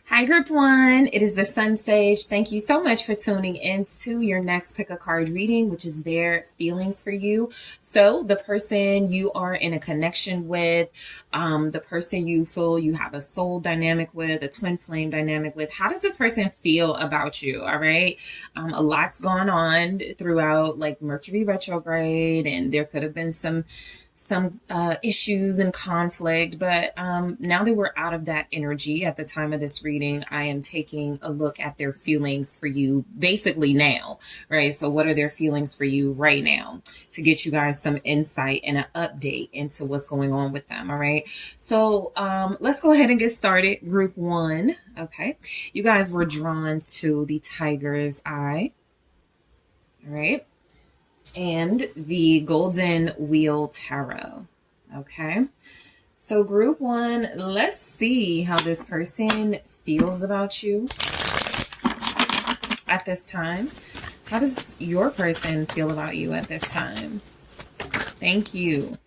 Hi, Group One. It is the SunSage. Thank you so much for tuning into your next pick a card reading, which is their feelings for you. So, the person you are in a connection with, the person you feel you have a soul dynamic with, a twin flame dynamic with, how does this person feel about you? All right. A lot's gone on throughout, like Mercury retrograde, and there could have been some issues and conflict, but now that we're out of that energy at the time of this reading, I am taking a look at their feelings for you basically now, right? So what are their feelings for you right now to get you guys some insight and an update into what's going on with them, all right? So let's go ahead and get started. Group One, okay? You guys were drawn to the Tiger's Eye, all right? And the Golden Wheel Tarot. Okay. So Group One, let's see how this person feels about you at this time. How does your person feel about you at this time? Thank you.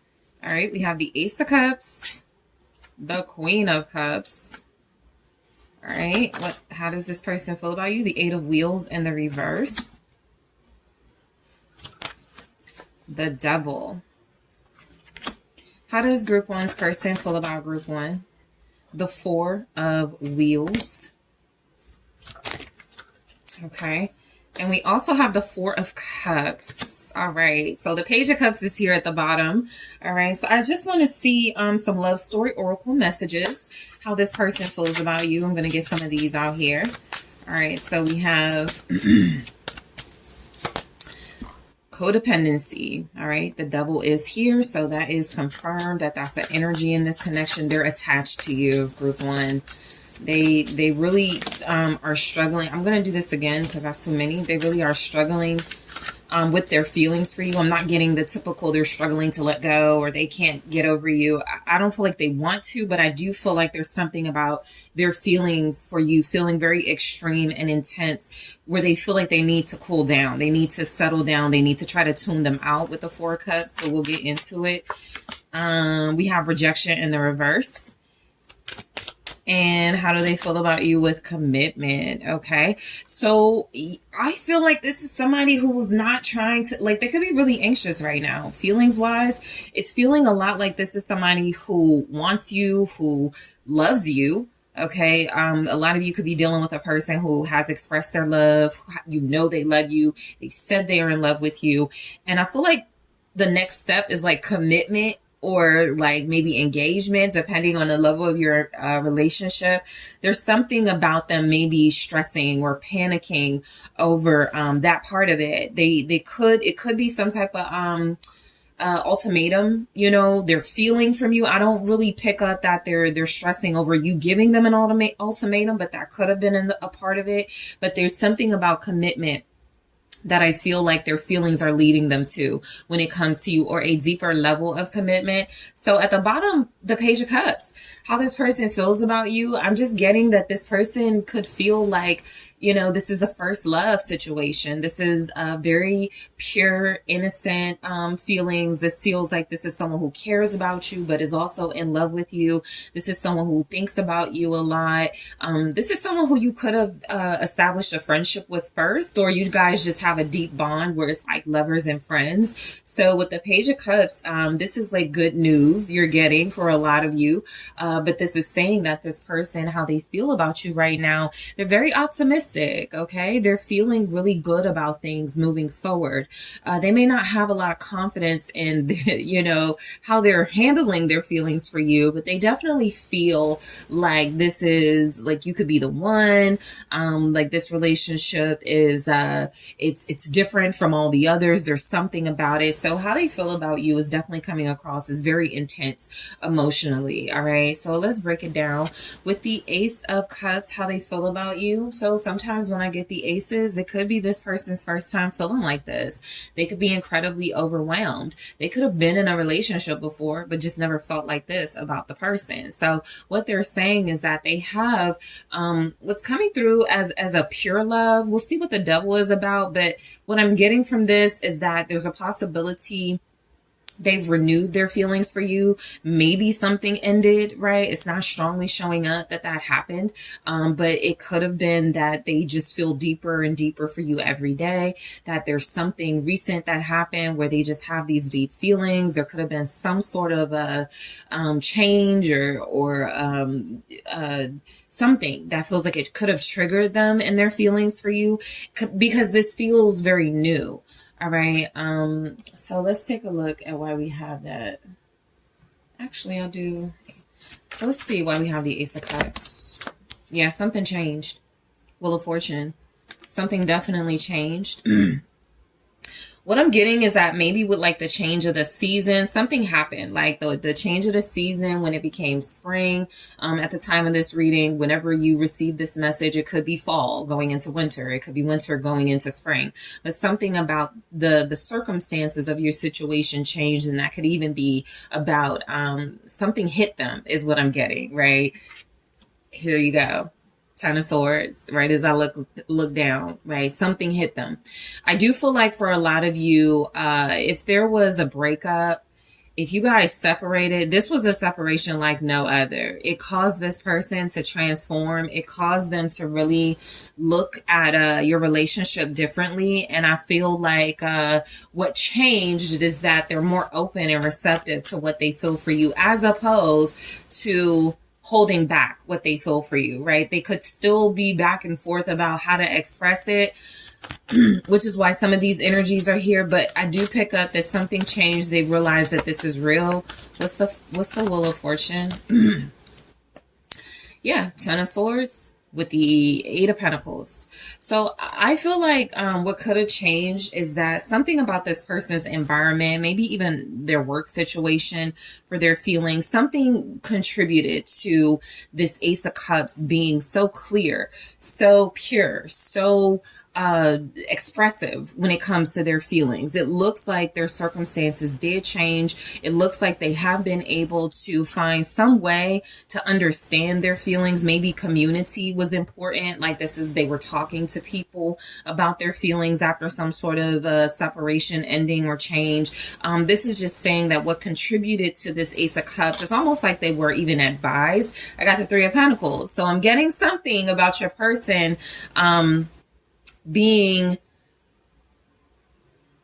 All right. We have the Ace of Cups, the Queen of Cups. All right. How does this person feel about you? The Eight of Wheels in the reverse. The Devil. How does Group One's person feel about Group One? The Four of Wheels. Okay. And we also have the Four of Cups. All right. So the Page of Cups is here at the bottom. All right. So I just want to see some love story oracle messages. How this person feels about you. I'm going to get some of these out here. All right. So we have codependency. All right. The Devil is here. So that is confirmed that that's the energy in this connection. They're attached to you, Group One. They really are struggling. I'm going to do this again because that's too many. They really are struggling with their feelings for you. I'm not getting the typical they're struggling to let go or they can't get over you. I don't feel like they want to, but I do feel like there's something about their feelings for you feeling very extreme and intense where they feel like they need to cool down. They need to settle down. They need to try to tune them out with the Four of Cups, but we'll get into it. We have rejection in the reverse. And how do they feel about you with commitment? Okay. So I feel like this is somebody who's not trying to, like, they could be really anxious right now. Feelings wise, it's feeling a lot like this is somebody who wants you, who loves you. Okay. A lot of you could be dealing with a person who has expressed their love. You know, they love you. They said they are in love with you. And I feel like the next step is like commitment, or like maybe engagement, depending on the level of your relationship. There's something about them maybe stressing or panicking over that part of it. It could be some type of ultimatum, you know, they're feeling from you. I don't really pick up that they're stressing over you giving them an ultimatum, but that could have been a part of it. But there's something about commitment that I feel like their feelings are leading them to when it comes to you, or a deeper level of commitment. So at the bottom, the Page of Cups, how this person feels about you. I'm just getting that this person could feel like, you know, this is a first love situation. This is a very pure, innocent feelings. This feels like this is someone who cares about you, but is also in love with you. This is someone who thinks about you a lot. This is someone who you could have established a friendship with first, or you guys just have a deep bond where it's like lovers and friends. So with the Page of Cups, this is like good news you're getting for a lot of you. But this is saying that this person, how they feel about you right now, they're very optimistic. Okay. They're feeling really good about things moving forward. They may not have a lot of confidence in, you know, how they're handling their feelings for you, but they definitely feel like this is like, you could be the one. Like this relationship is, it's different from all the others. There's something about it. So how they feel about you is definitely coming across as very intense emotionally. All right. So let's break it down with the Ace of Cups, how they feel about you. So sometimes when I get the aces, it could be this person's first time feeling like this. They could be incredibly overwhelmed. They could have been in a relationship before, but just never felt like this about the person. So what they're saying is that they have what's coming through as a pure love. We'll see what the Devil is about, but what I'm getting from this is that there's a possibility they've renewed their feelings for you. Maybe something ended, right? It's not strongly showing up that that happened, but it could have been that they just feel deeper and deeper for you every day, that there's something recent that happened where they just have these deep feelings. There could have been some sort of a change or something that feels like it could have triggered them in their feelings for you, because this feels very new. All right, so let's take a look at why we have that. Actually, I'll do, so let's see why we have the Ace of Cups. Yeah, something changed. Wheel of Fortune. Something definitely changed. What I'm getting is that maybe with like the change of the season, something happened. Like the change of the season when it became spring. At the time of this reading, whenever you receive this message, it could be fall going into winter. It could be winter going into spring. But something about the circumstances of your situation changed, and that could even be about something hit them is what I'm getting, right? Here you go. Ten of Swords, right? As I look down, right? Something hit them. I do feel like for a lot of you, if there was a breakup, if you guys separated, this was a separation like no other. It caused this person to transform. It caused them to really look at your relationship differently. And I feel like what changed is that they're more open and receptive to what they feel for you, as opposed to holding back what they feel for you, right? They could still be back and forth about how to express it, which is why some of these energies are here. But I do pick up that something changed. They realized that this is real. What's the Wheel of Fortune? Yeah, Ten of Swords with the Eight of Pentacles. So I feel like what could have changed is that something about this person's environment, maybe even their work situation, for their feelings, something contributed to this Ace of Cups being so clear, so pure, so expressive when it comes to their feelings. It looks like their circumstances did change. It looks like they have been able to find some way to understand their feelings. Maybe community was important. Like they were talking to people about their feelings after some sort of separation, ending, or change. This is just saying that what contributed to this Ace of Cups is almost like they were even advised. I got the Three of Pentacles. So I'm getting something about your person, being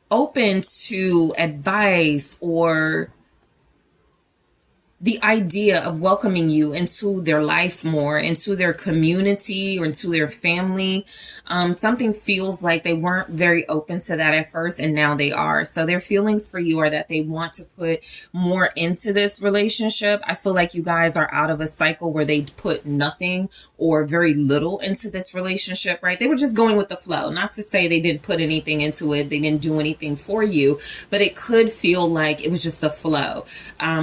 open to advice or the idea of welcoming you into their life more, into their community or into their family. Something feels like they weren't very open to that at first, and now they are. So their feelings for you are that they want to put more into this relationship. I feel like you guys are out of a cycle where they put nothing or very little into this relationship, right? They were just going with the flow. Not to say they didn't put anything into it, they didn't do anything for you, but it could feel like it was just the flow.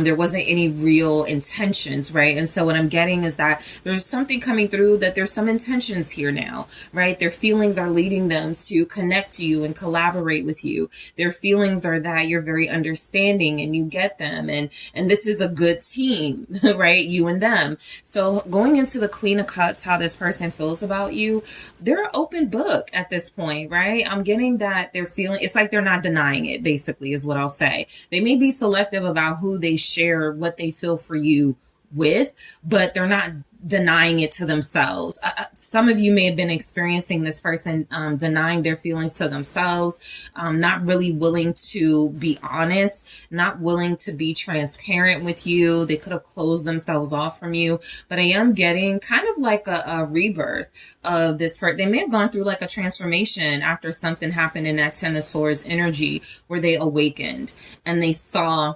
There wasn't any real intentions, right? And so what I'm getting is that there's something coming through, that there's some intentions here now, right? Their feelings are leading them to connect to you and collaborate with you. Their feelings are that you're very understanding and you get them, and this is a good team, right? You and them. So going into the Queen of Cups, how this person feels about you, they're an open book at this point, right? I'm getting that they're feeling, it's like they're not denying it, basically, is what I'll say. They may be selective about who they share what they feel for you with, but they're not denying it to themselves. Some of you may have been experiencing this person denying their feelings to themselves, not really willing to be honest, not willing to be transparent with you. They could have closed themselves off from you, but I am getting kind of like a rebirth of this person. They may have gone through like a transformation after something happened in that Ten of Swords energy, where they awakened and they saw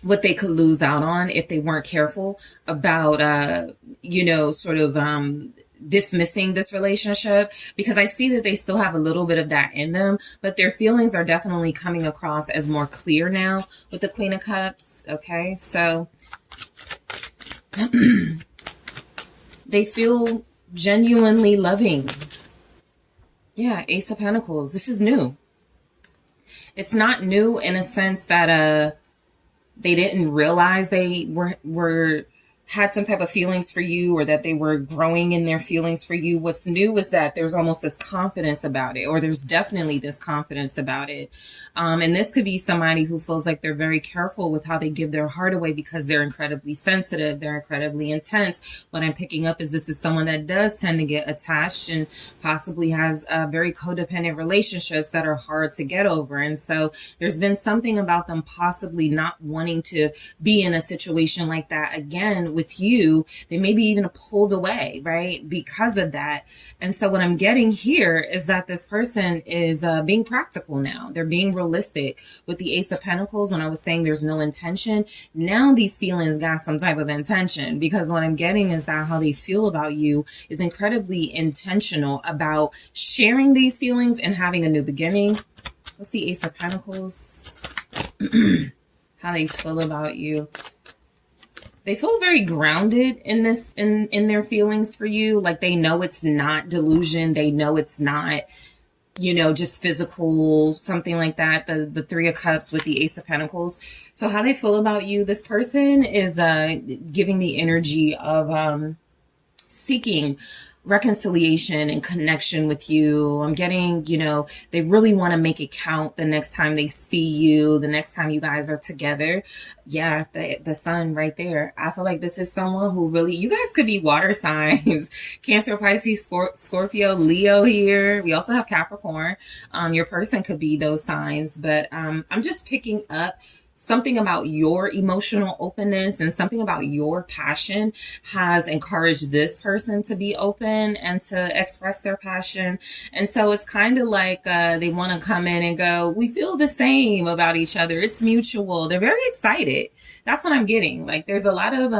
what they could lose out on if they weren't careful about, sort of dismissing this relationship, because I see that they still have a little bit of that in them, but their feelings are definitely coming across as more clear now with the Queen of Cups. Okay, so they feel genuinely loving. Yeah, Ace of Pentacles. This is new. It's not new in a sense that they didn't realize they were had some type of feelings for you, or that they were growing in their feelings for you. What's new is that there's almost this confidence about it, or there's definitely this confidence about it. And this could be somebody who feels like they're very careful with how they give their heart away because they're incredibly sensitive, they're incredibly intense. What I'm picking up is this is someone that does tend to get attached and possibly has very codependent relationships that are hard to get over. And so there's been something about them possibly not wanting to be in a situation like that again with you. They maybe even pulled away, right, because of that. And so what I'm getting here is that this person is being practical now. They're being realistic. With the Ace of Pentacles, when I was saying there's no intention, now these feelings got some type of intention, because what I'm getting is that how they feel about you is incredibly intentional about sharing these feelings and having a new beginning. What's the Ace of Pentacles? How they feel about you. They feel very grounded in this, in their feelings for you. Like they know it's not delusion. They know it's not, you know, just physical, something like that. The Three of Cups with the Ace of Pentacles. So how they feel about you, this person is giving the energy of seeking reconciliation and connection with you. I'm getting, you know, they really want to make it count the next time they see you, the next time you guys are together. Yeah, the sun right there. I feel like this is someone who really, you guys could be water signs. Cancer, Pisces, Scorpio, Leo here. We also have Capricorn. Your person could be those signs, but I'm just picking up something about your emotional openness and something about your passion has encouraged this person to be open and to express their passion. And so it's kind of like they want to come in and go, we feel the same about each other. It's mutual. They're very excited. That's what I'm getting. Like there's a lot of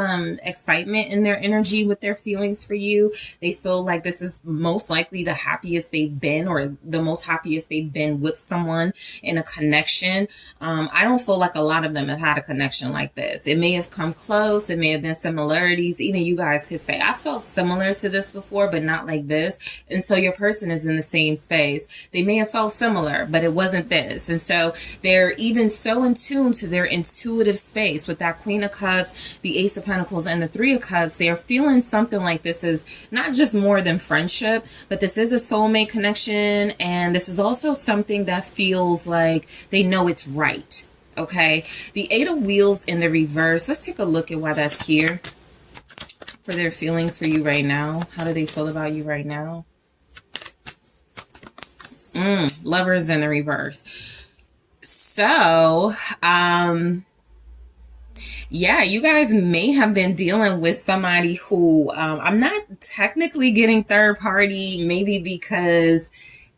excitement in their energy with their feelings for you. They feel like this is most likely the happiest they've been, or the most happiest they've been with someone in a connection. I don't feel like a lot of them have had a connection like this. It may have come close. It may have been similarities. Even you guys could say, I felt similar to this before, but not like this. And so your person is in the same space. They may have felt similar, but it wasn't this. And so they're even so in tune to their intuitive space with that Queen of Cups, the Ace of Pentacles, and the Three of Cups. They are feeling something like this is not just more than friendship, but this is a soulmate connection. And this is also something that feels like they know it's right. Okay, the Eight of Wheels in the reverse. Let's take a look at why that's here for their feelings for you right now. How do they feel about you right now? Lovers in the reverse. So, yeah, you guys may have been dealing with somebody who, I'm not technically getting third party, maybe because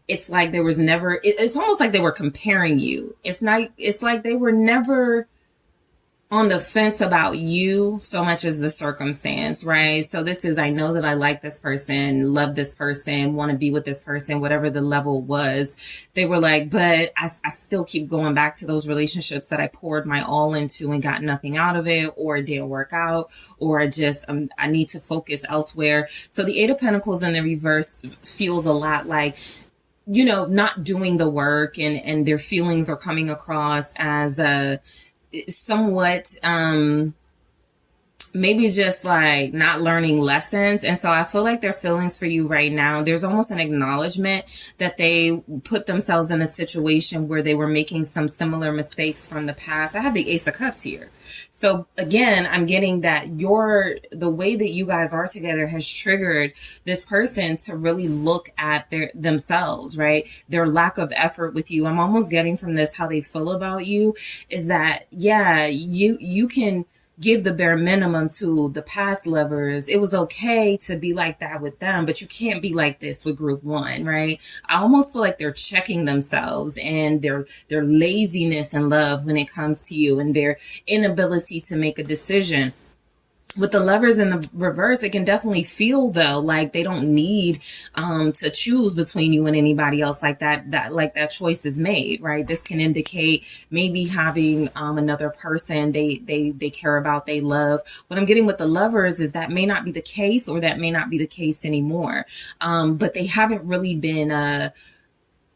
it's like there was never, it's almost like they were comparing you. It's like they were never on the fence about you so much as the circumstance, right? So this is, I know that I like this person, love this person, want to be with this person, whatever the level was. They were like, but I still keep going back to those relationships that I poured my all into and got nothing out of it, or it didn't work out, or I need to focus elsewhere. So the Eight of Pentacles in the reverse feels a lot like, you know, not doing the work, and their feelings are coming across as somewhat maybe just like not learning lessons. And so I feel like their feelings for you right now, there's almost an acknowledgement that they put themselves in a situation where they were making some similar mistakes from the past. I have the Ace of Cups here. So again, I'm getting that the way that you guys are together has triggered this person to really look at themselves, right? Their lack of effort with you. I'm almost getting from this how they feel about you is that, yeah, you can give the bare minimum to the past lovers. It was okay to be like that with them, but you can't be like this with group one, right? I almost feel like they're checking themselves and their laziness in love when it comes to you, and their inability to make a decision. With the Lovers in the reverse, it can definitely feel though like they don't need to choose between you and anybody else like that choice is made, right? This can indicate maybe having another person they care about, they love. What I'm getting with the Lovers is that may not be the case, or that may not be the case anymore. But they haven't really been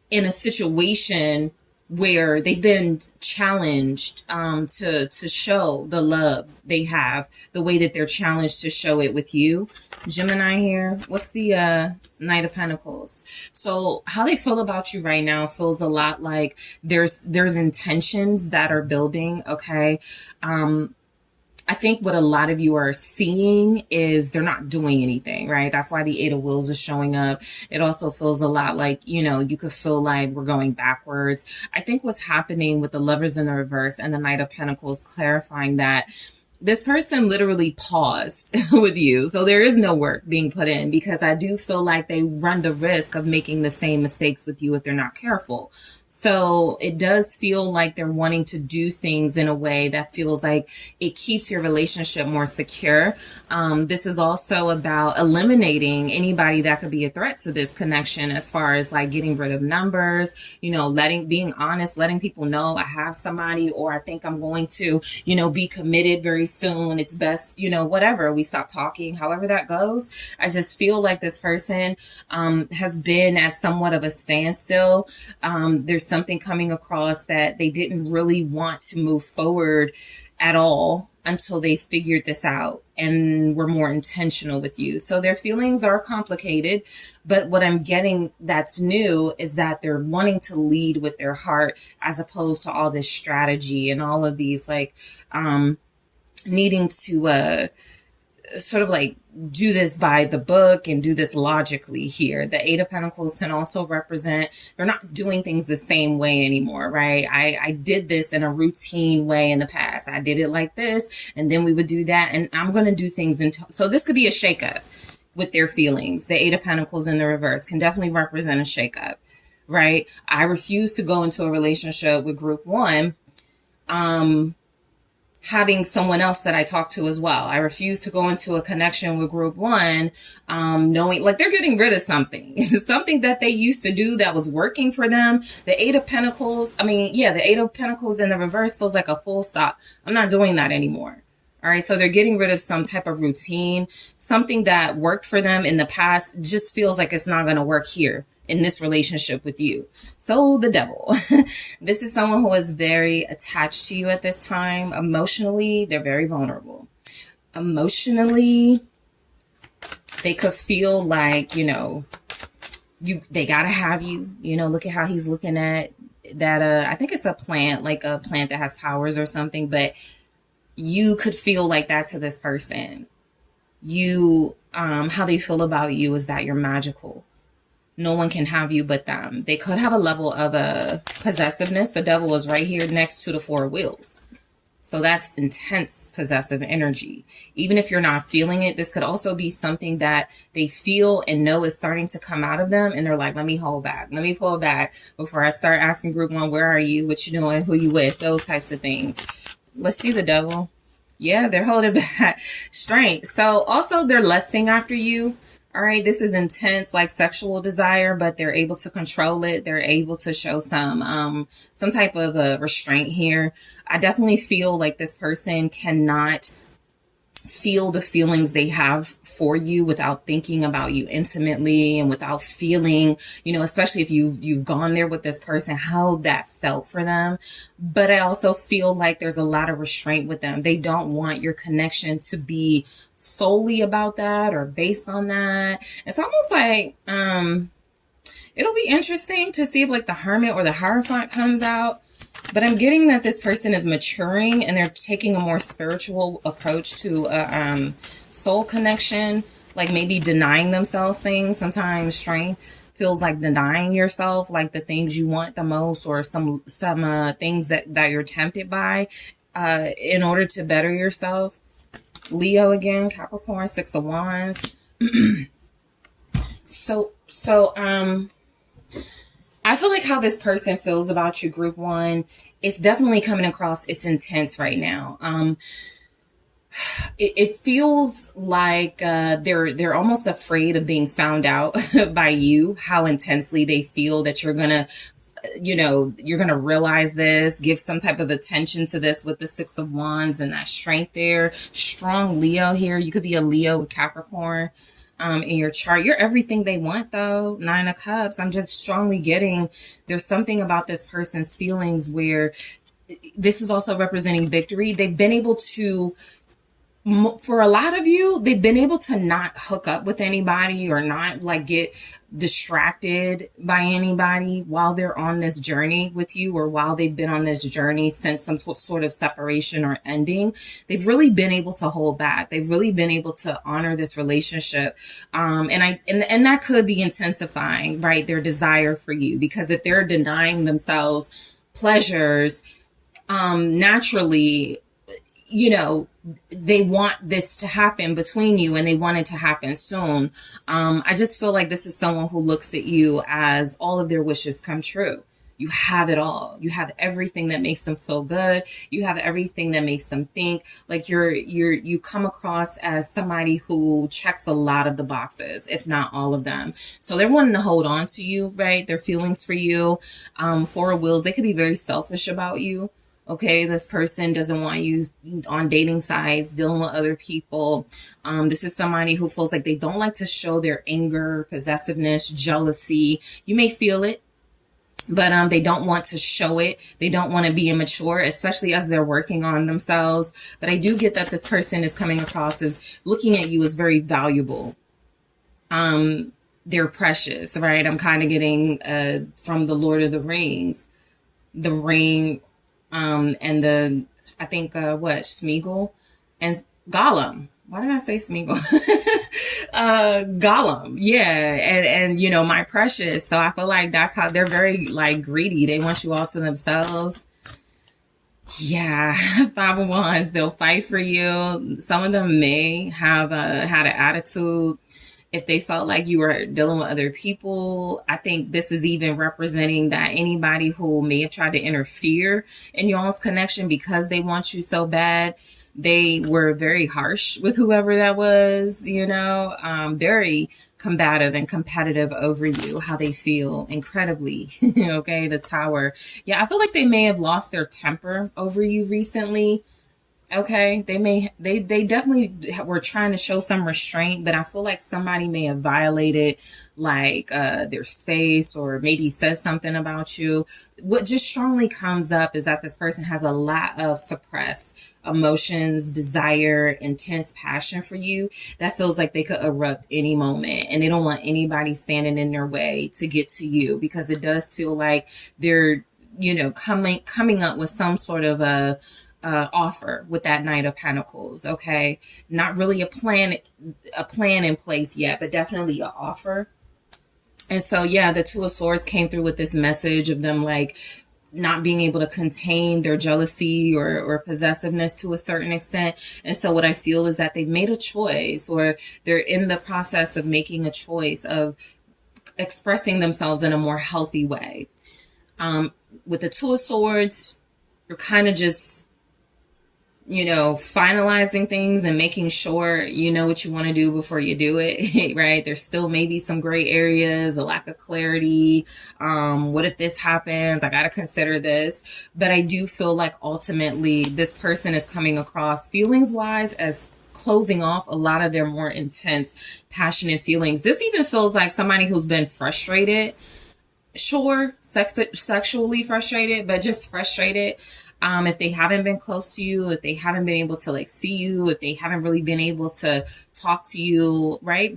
in a situation where they've been challenged to show the love they have the way that they're challenged to show it with you. Gemini here. What's the Knight of Pentacles? So how they feel about you right now feels a lot like there's intentions that are building. Okay. I think what a lot of you are seeing is they're not doing anything, right? That's why the Eight of Wheels is showing up. It also feels a lot like, you know, you could feel like we're going backwards. I think what's happening with the Lovers in the reverse and the Knight of Pentacles clarifying that this person literally paused with you. So there is no work being put in, because I do feel like they run the risk of making the same mistakes with you if they're not careful. So it does feel like they're wanting to do things in a way that feels like it keeps your relationship more secure. This is also about eliminating anybody that could be a threat to this connection, as far as like getting rid of numbers, you know, being honest, letting people know I have somebody, or I think I'm going to, you know, be committed very soon. It's best, you know, whatever, we stop talking, however that goes. I just feel like this person has been at somewhat of a standstill. There's something coming across that they didn't really want to move forward at all until they figured this out and were more intentional with you. So their feelings are complicated, but what I'm getting that's new is that they're wanting to lead with their heart, as opposed to all this strategy and all of these like needing to sort of like do this by the book and do this logically here. The Eight of Pentacles can also represent they're not doing things the same way anymore, right? I did this in a routine way in the past. I did it like this, and then we would do that, and I'm going to do things so this could be a shakeup with their feelings. The Eight of Pentacles in the reverse can definitely represent a shakeup, right? I refuse to go into a relationship with group one having someone else that I talk to as well. I refuse to go into a connection with group one, knowing like they're getting rid of something, something that they used to do that was working for them. The Eight of Pentacles, the Eight of Pentacles in the reverse feels like a full stop. I'm not doing that anymore. All right. So they're getting rid of some type of routine, something that worked for them in the past just feels like it's not going to work here in this relationship with you. So the Devil, this is someone who is very attached to you at this time. Emotionally, they're very vulnerable. Emotionally, they could feel like, you know, they got to have you, you know, look at how he's looking at that. I think it's a plant, like a plant that has powers or something, but you could feel like that to this person. How they feel about you is that you're magical. No one can have you but them. They could have a level of possessiveness. The Devil is right here next to the Four of Wheels. So that's intense possessive energy. Even if you're not feeling it, this could also be something that they feel and know is starting to come out of them. And they're like, let me hold back. Let me pull back before I start asking group one, where are you? What you doing? Who you with? Those types of things. Let's see the Devil. Yeah, they're holding back. Strength. So also they're lusting after you. All right, this is intense, like sexual desire, but they're able to control it. They're able to show some type of restraint here. I definitely feel like this person cannot feel the feelings they have for you without thinking about you intimately and without feeling, you know, especially if you've gone there with this person, how that felt for them. But I also feel like there's a lot of restraint with them. They don't want your connection to be solely about that or based on that. It's almost like it'll be interesting to see if like the Hermit or the Hierophant comes out. But I'm getting that this person is maturing and they're taking a more spiritual approach to a soul connection, like maybe denying themselves things. Sometimes strength feels like denying yourself, like the things you want the most, or some things that you're tempted by in order to better yourself. Leo again, Capricorn, Six of Wands. So I feel like how this person feels about you, group one, it's definitely coming across. It's intense right now. It feels like they're almost afraid of being found out by you, how intensely they feel that you're going to, you know, you're going to realize this, give some type of attention to this with the Six of Wands and that strength there. Strong Leo here. You could be a Leo with Capricorn. in your chart. You're everything they want, though. 9 of Cups. I'm just strongly getting there's something about this person's feelings where this is also representing victory. They've been able to, for a lot of you, they've been able to not hook up with anybody or not like get distracted by anybody while they're on this journey with you, or while they've been on this journey since some sort of separation or ending. They've really been able to hold back. They've really been able to honor this relationship. And that could be intensifying, right? Their desire for you, because if they're denying themselves pleasures, naturally, you know, they want this to happen between you and they want it to happen soon. I just feel like this is someone who looks at you as all of their wishes come true. You have it all. You have everything that makes them feel good. You have everything that makes them think like you come across as somebody who checks a lot of the boxes, if not all of them. So they're wanting to hold on to you, right? Their feelings for you. 4 of Wheels, they could be very selfish about you. Okay, this person doesn't want you on dating sites, dealing with other people. This is somebody who feels like they don't like to show their anger, possessiveness, jealousy. You may feel it, but they don't want to show it. They don't want to be immature, especially as they're working on themselves. But I do get that this person is coming across as looking at you as very valuable. They're precious, right? I'm kind of getting from the Lord of the Rings, the ring. And I think, Smeagol and Gollum. Why did I say Smeagol? Gollum. Yeah. And, you know, my precious. So I feel like that's how they're very like greedy. They want you all to themselves. Yeah. 5 of Wands. They'll fight for you. Some of them may have had an attitude. If they felt like you were dealing with other people, I think this is even representing that anybody who may have tried to interfere in y'all's connection because they want you so bad, they were very harsh with whoever that was, you know, very combative and competitive over you, how they feel incredibly. Okay, the Tower. Yeah, I feel like they may have lost their temper over you recently. Okay, they definitely were trying to show some restraint, but I feel like somebody may have violated like their space, or maybe said something about you. What just strongly comes up is that this person has a lot of suppressed emotions, desire, intense passion for you that feels like they could erupt any moment, and they don't want anybody standing in their way to get to you, because it does feel like they're, you know, coming up with some sort of a offer with that Knight of Pentacles. Okay, not really a plan in place yet, but definitely an offer. And so yeah, the 2 of Swords came through with this message of them like not being able to contain their jealousy or possessiveness to a certain extent. And so what I feel is that they've made a choice, or they're in the process of making a choice of expressing themselves in a more healthy way. With the 2 of Swords, you're kind of just, you know, finalizing things and making sure you know what you want to do before you do it, right? There's still maybe some gray areas, a lack of clarity. What if this happens? I got to consider this. But I do feel like ultimately this person is coming across feelings wise as closing off a lot of their more intense, passionate feelings. This even feels like somebody who's been frustrated. Sure, sexually frustrated, but just frustrated. If they haven't been close to you, if they haven't been able to like see you, if they haven't really been able to talk to you, right?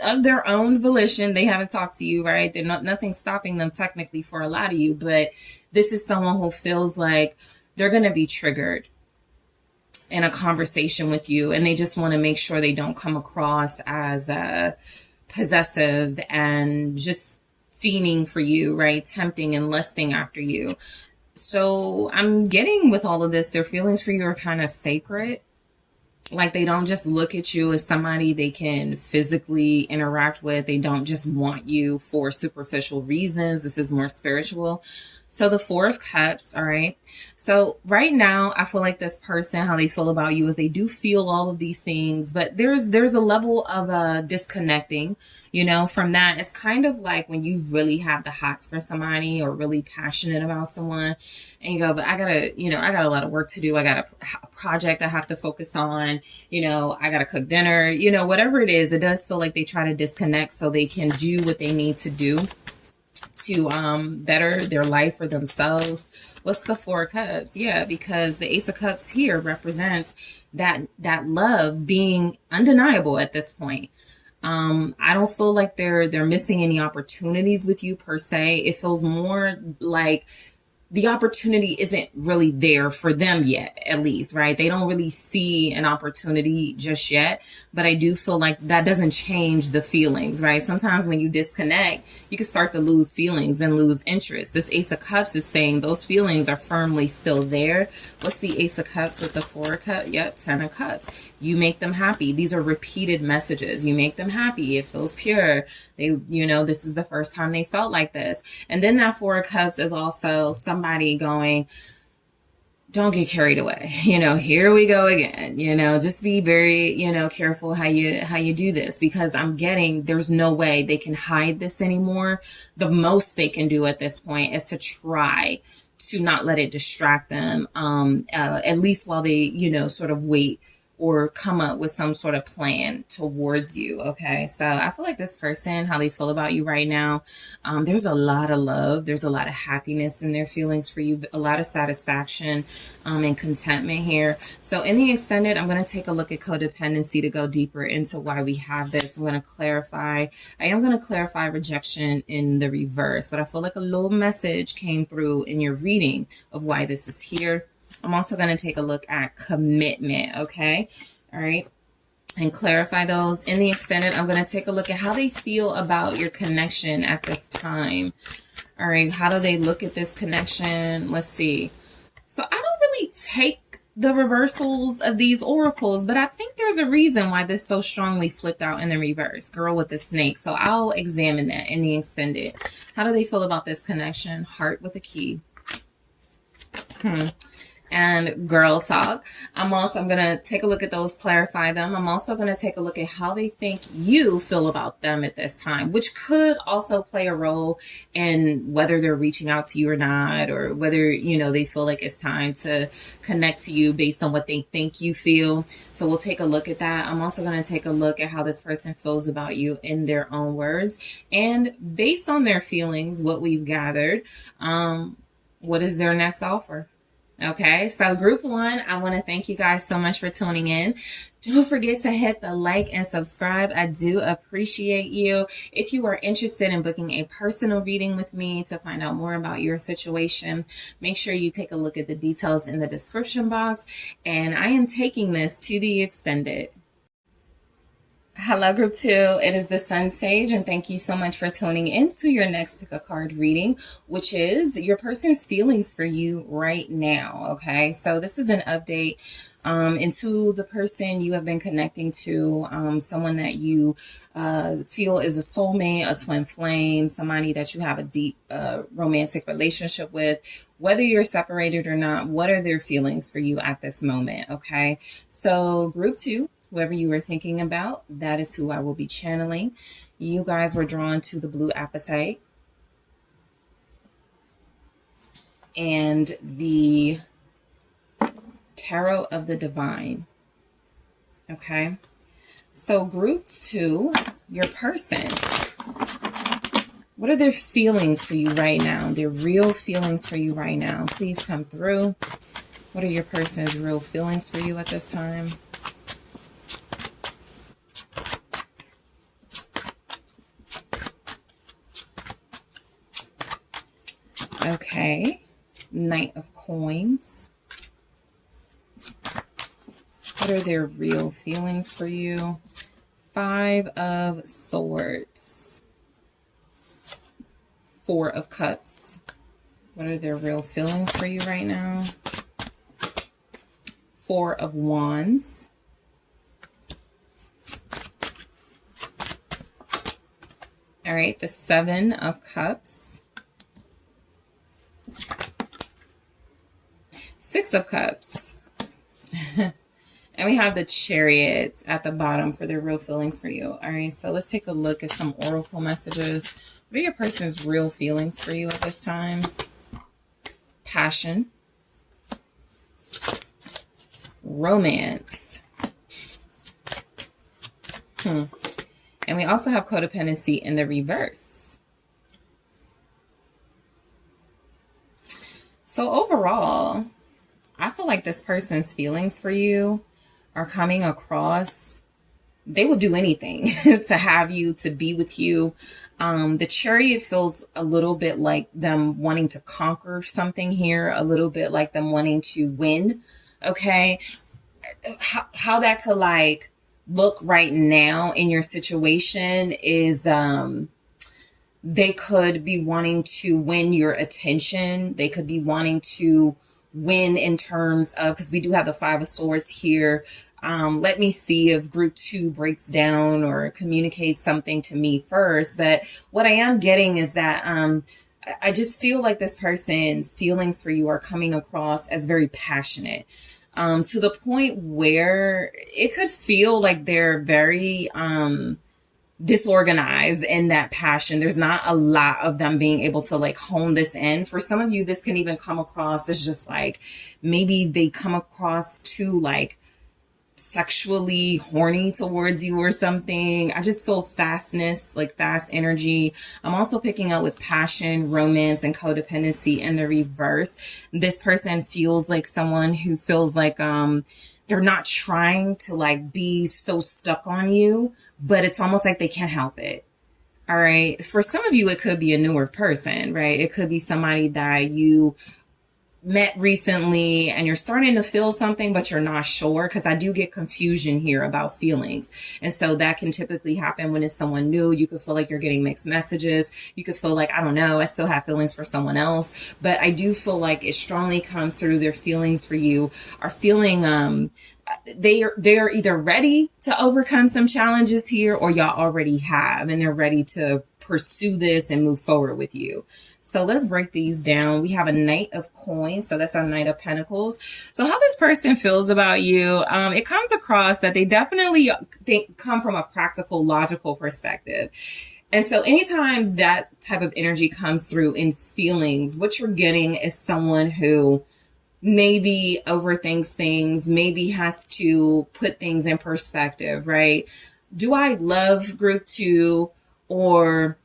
Of their own volition, they haven't talked to you, right? They're nothing stopping them technically for a lot of you, but this is someone who feels like they're going to be triggered in a conversation with you, and they just want to make sure they don't come across as possessive and just fiending for you, right? Tempting and lusting after you. So I'm getting with all of this, their feelings for you are kind of sacred. Like they don't just look at you as somebody they can physically interact with. They don't just want you for superficial reasons. This is more spiritual. So the Four of Cups, all right. So right now, I feel like this person, how they feel about you is they do feel all of these things, but there's a level of disconnecting, you know, from that. It's kind of like when you really have the hots for somebody or really passionate about someone and you go, but I gotta, you know, I got a lot of work to do. I got a project I have to focus on, you know, I gotta cook dinner, you know, whatever it is, it does feel like they try to disconnect so they can do what they need to do to better their life for themselves. What's the Four of Cups? Yeah, because the Ace of Cups here represents that love being undeniable at this point. I don't feel like they're missing any opportunities with you per se. It feels more like the opportunity isn't really there for them yet, at least, right? They don't really see an opportunity just yet, but I do feel like that doesn't change the feelings, right? Sometimes when you disconnect, you can start to lose feelings and lose interest. This Ace of Cups is saying those feelings are firmly still there. What's the Ace of Cups with the Four of Cups? Yep, Ten of Cups. You make them happy. These are repeated messages. You make them happy. It feels pure. They, you know, this is the first time they felt like this. And then that Four of Cups is also somebody going, don't get carried away. You know, here we go again. You know, just be very, you know, careful how you do this, because I'm getting there's no way they can hide this anymore. The most they can do at this point is to try to not let it distract them, at least while they, you know, sort of wait or come up with some sort of plan towards you. Okay. So I feel like this person, how they feel about you right now, there's a lot of love. There's a lot of happiness in their feelings for you, a lot of satisfaction, and contentment here. So in the extended, I'm going to take a look at codependency to go deeper into why we have this. I'm going to clarify. I am going to clarify rejection in the reverse, but I feel like a little message came through in your reading of why this is here. I'm also going to take a look at commitment, okay? All right, and clarify those. In the extended, I'm going to take a look at how they feel about your connection at this time. All right, how do they look at this connection? Let's see. So I don't really take the reversals of these oracles, but I think there's a reason why this so strongly flipped out in the reverse. Girl with the snake. So I'll examine that in the extended. How do they feel about this connection? Heart with a key. And girl talk. I'm going to take a look at those, clarify them. I'm also going to take a look at how they think you feel about them at this time, which could also play a role in whether they're reaching out to you or not, or whether, you know, they feel like it's time to connect to you based on what they think you feel. So we'll take a look at that. I'm also going to take a look at how this person feels about you in their own words, and based on their feelings, what we've gathered, what is their next offer? Okay, so group one, I want to thank you guys so much for tuning in. Don't forget to hit the like and subscribe. I do appreciate you. If you are interested in booking a personal reading with me to find out more about your situation, make sure you take a look at the details in the description box. And I am taking this to the extended. Hello, group two. It is the SunSage, and thank you so much for tuning into your next pick a card reading, which is your person's feelings for you right now. Okay, so this is an update into the person you have been connecting to, someone that you feel is a soulmate, a twin flame, somebody that you have a deep romantic relationship with. Whether you're separated or not, what are their feelings for you at this moment? Okay, so group two, whoever you were thinking about, that is who I will be channeling. You guys were drawn to the blue apatite and the tarot of the divine. Okay, so group two, your person, what are their feelings for you right now? Their real feelings for you right now. Please come through. What are your person's real feelings for you at this time? Okay, Knight of Coins. What are their real feelings for you? Five of Swords. Four of Cups. What are their real feelings for you right now? Four of Wands. All right, the Seven of Cups. Six of Cups. And we have the Chariot at the bottom for their real feelings for you. All right, so let's take a look at some oracle messages. What are your person's real feelings for you at this time? Passion. Romance. And we also have codependency in the reverse. So overall, I feel like this person's feelings for you are coming across. They will do anything to have you, to be with you. The Chariot feels a little bit like them wanting to conquer something here, a little bit like them wanting to win. Okay. How that could like look right now in your situation is, they could be wanting to win your attention. They could be wanting to win in terms of, because we do have the Five of Swords here. Let me see if group 2 breaks down or communicates something to me first. But what I am getting is that I just feel like this person's feelings for you are coming across as very passionate, to the point where it could feel like they're very disorganized in that passion. There's not a lot of them being able to like hone this in. For some of you, this can even come across as just like, maybe they come across too like sexually horny towards you or something. I just feel fastness, like fast energy. I'm also picking up with passion, romance, and codependency in the reverse. This person feels like someone who feels like they're not trying to like be so stuck on you, but it's almost like they can't help it. All right. For some of you, it could be a newer person, right? It could be somebody that you met recently and you're starting to feel something, but you're not sure, because I do get confusion here about feelings. And so that can typically happen when it's someone new. You could feel like you're getting mixed messages. You could feel like, I don't know, I still have feelings for someone else. But I do feel like it strongly comes through, their feelings for you are feeling, they're either ready to overcome some challenges here, or y'all already have, and they're ready to pursue this and move forward with you. So let's break these down. We have a Knight of Coins. So that's our Knight of Pentacles. So how this person feels about you, it comes across that they definitely come from a practical, logical perspective. And so anytime that type of energy comes through in feelings, what you're getting is someone who maybe overthinks things, maybe has to put things in perspective, right? Do I love group 2, or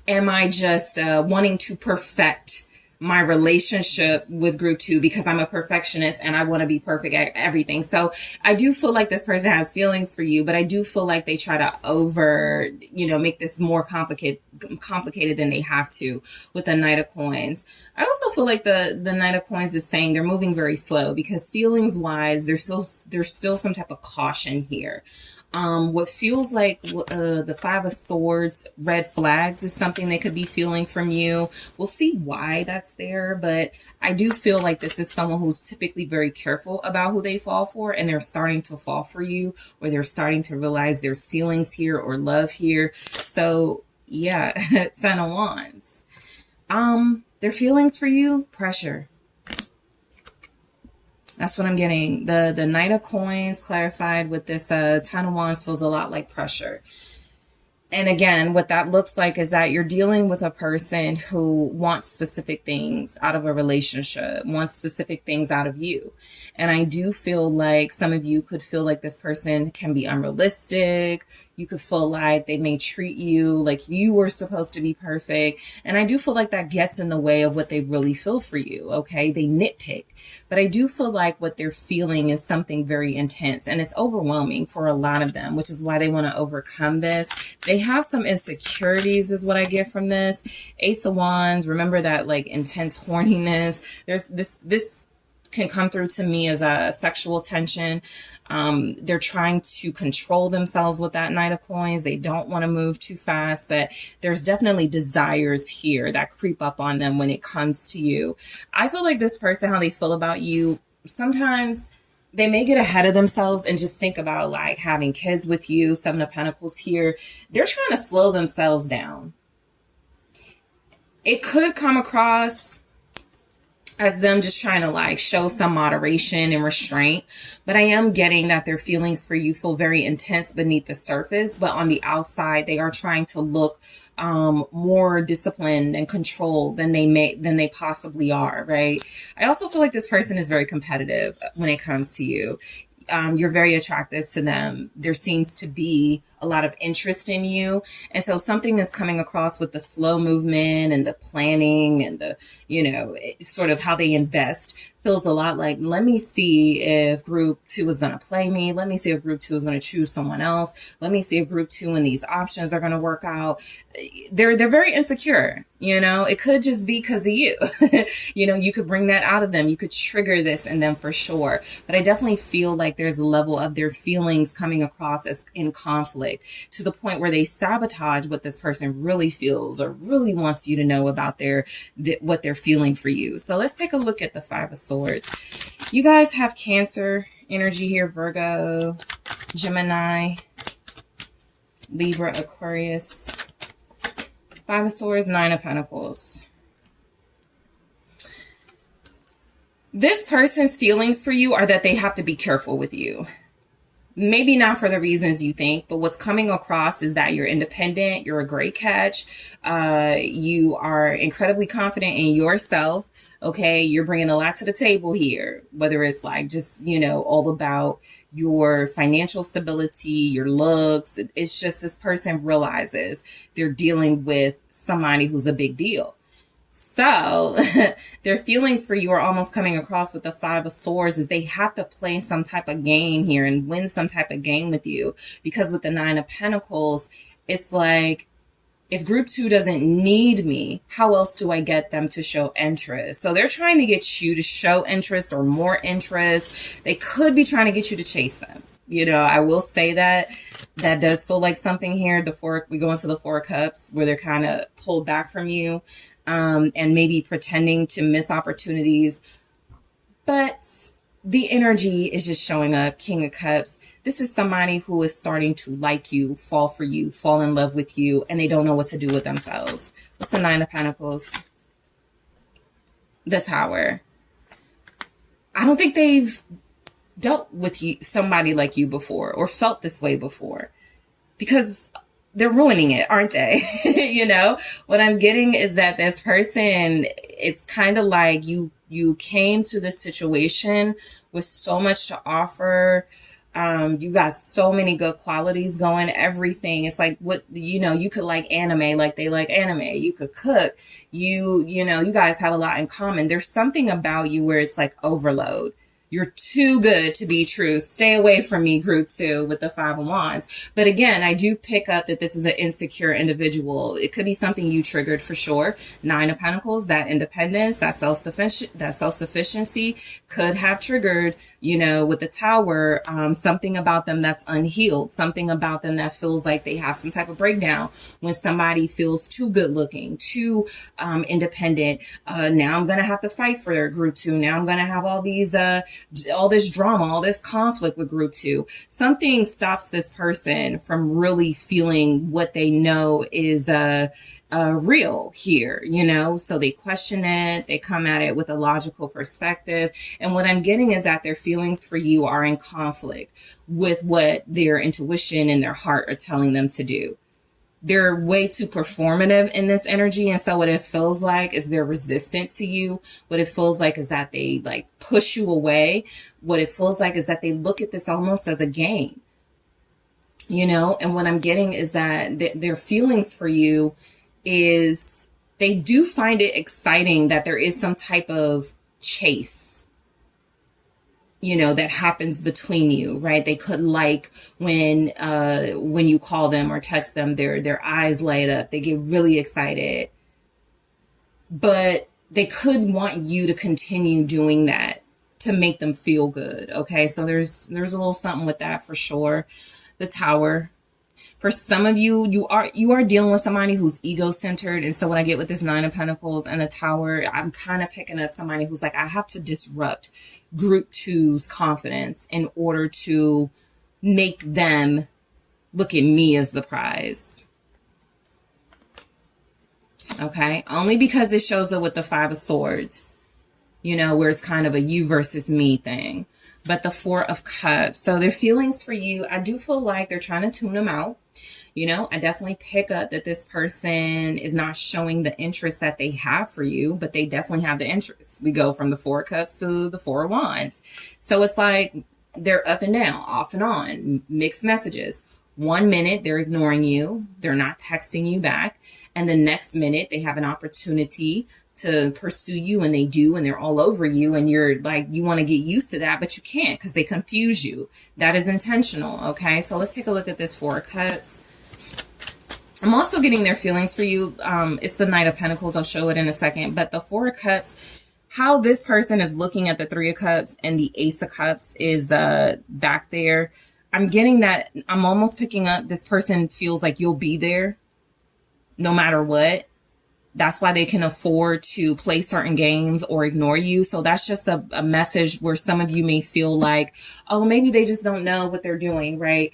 am I just wanting to perfect my relationship with group 2 because I'm a perfectionist and I want to be perfect at everything? So I do feel like this person has feelings for you, but I do feel like they try to make this more complicated than they have to with the Knight of Coins. I also feel like the Knight of Coins is saying they're moving very slow, because feelings wise, there's still some type of caution here. What feels like the Five of Swords, red flags, is something they could be feeling from you. We'll see why that's there, but I do feel like this is someone who's typically very careful about who they fall for, and they're starting to fall for you, or they're starting to realize there's feelings here or love here. So yeah, Ten of Wands. Their feelings for you, pressure. That's what I'm getting. The Knight of Coins clarified with this Ten of Wands feels a lot like pressure. And again, what that looks like is that you're dealing with a person who wants specific things out of a relationship, wants specific things out of you. And I do feel like some of you could feel like this person can be unrealistic. You could feel like they may treat you like you were supposed to be perfect. And I do feel like that gets in the way of what they really feel for you, okay? They nitpick. But I do feel like what they're feeling is something very intense, and it's overwhelming for a lot of them, which is why they want to overcome this. They have some insecurities is what I get from this. Ace of Wands, remember that like intense horniness. There's this can come through to me as a sexual tension. They're trying to control themselves with that Knight of Coins. They don't want to move too fast, but there's definitely desires here that creep up on them when it comes to you. I feel like this person, how they feel about you, sometimes they may get ahead of themselves and just think about like having kids with you. Seven of Pentacles here. They're trying to slow themselves down. It could come across as them just trying to like show some moderation and restraint. But I am getting that their feelings for you feel very intense beneath the surface, but on the outside they are trying to look more disciplined and controlled than they possibly are, right? I also feel like this person is very competitive when it comes to you. You're very attractive to them. There seems to be a lot of interest in you. And so something is coming across with the slow movement and the planning and the, sort of how they invest feels a lot like, let me see if group 2 is going to play me. Let me see if group 2 is going to choose someone else. Let me see if group 2 and these options are going to work out. They're very insecure. It could just be because of you. You could bring that out of them. You could trigger this in them for sure. But I definitely feel like there's a level of their feelings coming across as in conflict to the point where they sabotage what this person really feels or really wants you to know about what they're feeling for you. So let's take a look at the 5 of Swords. You guys have Cancer energy here, Virgo, Gemini, Libra, Aquarius. 5 of Swords, 9 of Pentacles. This person's feelings for you are that they have to be careful with you. Maybe not for the reasons you think, but what's coming across is that you're independent, you're a great catch, you are incredibly confident in yourself, okay? You're bringing a lot to the table here, whether it's like just, all about your financial stability, your looks. It's just this person realizes they're dealing with somebody who's a big deal. So their feelings for you are almost coming across with the 5 of Swords is they have to play some type of game here and win some type of game with you. Because with the 9 of Pentacles, it's like, if group 2 doesn't need me, how else do I get them to show interest? So they're trying to get you to show interest or more interest. They could be trying to get you to chase them. I will say that does feel like something here. We go into the 4 of Cups where they're kind of pulled back from you. And maybe pretending to miss opportunities. But the energy is just showing up. King of Cups. This is somebody who is starting to like you, fall for you, fall in love with you, and they don't know what to do with themselves. What's the 9 of Pentacles? The Tower. I don't think they've dealt with somebody like you before or felt this way before, because they're ruining it, aren't they? What I'm getting is that this person, it's kind of like you came to this situation with so much to offer. You got so many good qualities going, everything. It's like you could like anime, like they like anime. You could cook. You guys have a lot in common. There's something about you where it's like overload. You're too good to be true. Stay away from me, group 2, with the 5 of Wands. But again, I do pick up that this is an insecure individual. It could be something you triggered for sure. 9 of Pentacles, that independence, that self-sufficiency could have triggered, with the Tower, something about them that's unhealed, something about them that feels like they have some type of breakdown when somebody feels too good looking, too independent. Now I'm going to have to fight for group 2. Now I'm going to have all this drama, all this conflict with group 2. Something stops this person from really feeling what they know is real here, so they question it. They come at it with a logical perspective. And what I'm getting is that their feelings for you are in conflict with what their intuition and their heart are telling them to do. They're way too performative in this energy. And so what it feels like is they're resistant to you. What it feels like is that they like push you away. What it feels like is that they look at this almost as a game, and what I'm getting is that their feelings for you is they do find it exciting that there is some type of chase, that happens between you, right? They could like when you call them or text them, their eyes light up. They get really excited, but they could want you to continue doing that to make them feel good. Okay. So there's a little something with that for sure. The Tower. For some of you, you are dealing with somebody who's ego-centered. And so when I get with this 9 of Pentacles and the Tower, I'm kind of picking up somebody who's like, I have to disrupt group 2's confidence in order to make them look at me as the prize. Okay. Only because it shows up with the 5 of Swords. you know, where it's kind of a you versus me thing. But the Four of Cups, so their feelings for you, I do feel like they're trying to tune them out. You know, I definitely pick up that this person is not showing the interest that they have for you, but they definitely have the interest. We go from the Four of Cups to the Four of Wands. So it's like they're up and down, off and on, mixed messages. One minute they're ignoring you, they're not texting you back. And the next minute they have an opportunity to pursue you, and they do, and they're all over you, and you're like, you want to get used to that, but you can't because they confuse you. That is intentional. Okay, so let's take a look at this Four of Cups. I'm also getting their feelings for you. It's the Knight of Pentacles. I'll show it in a second. But the Four of Cups, how this person is looking at the Three of Cups and the Ace of Cups is back there. I'm getting that, I'm almost picking up this person feels like you'll be there no matter what. That's why they can afford to play certain games or ignore you. So that's just a message where some of you may feel like, oh, maybe they just don't know what they're doing, right?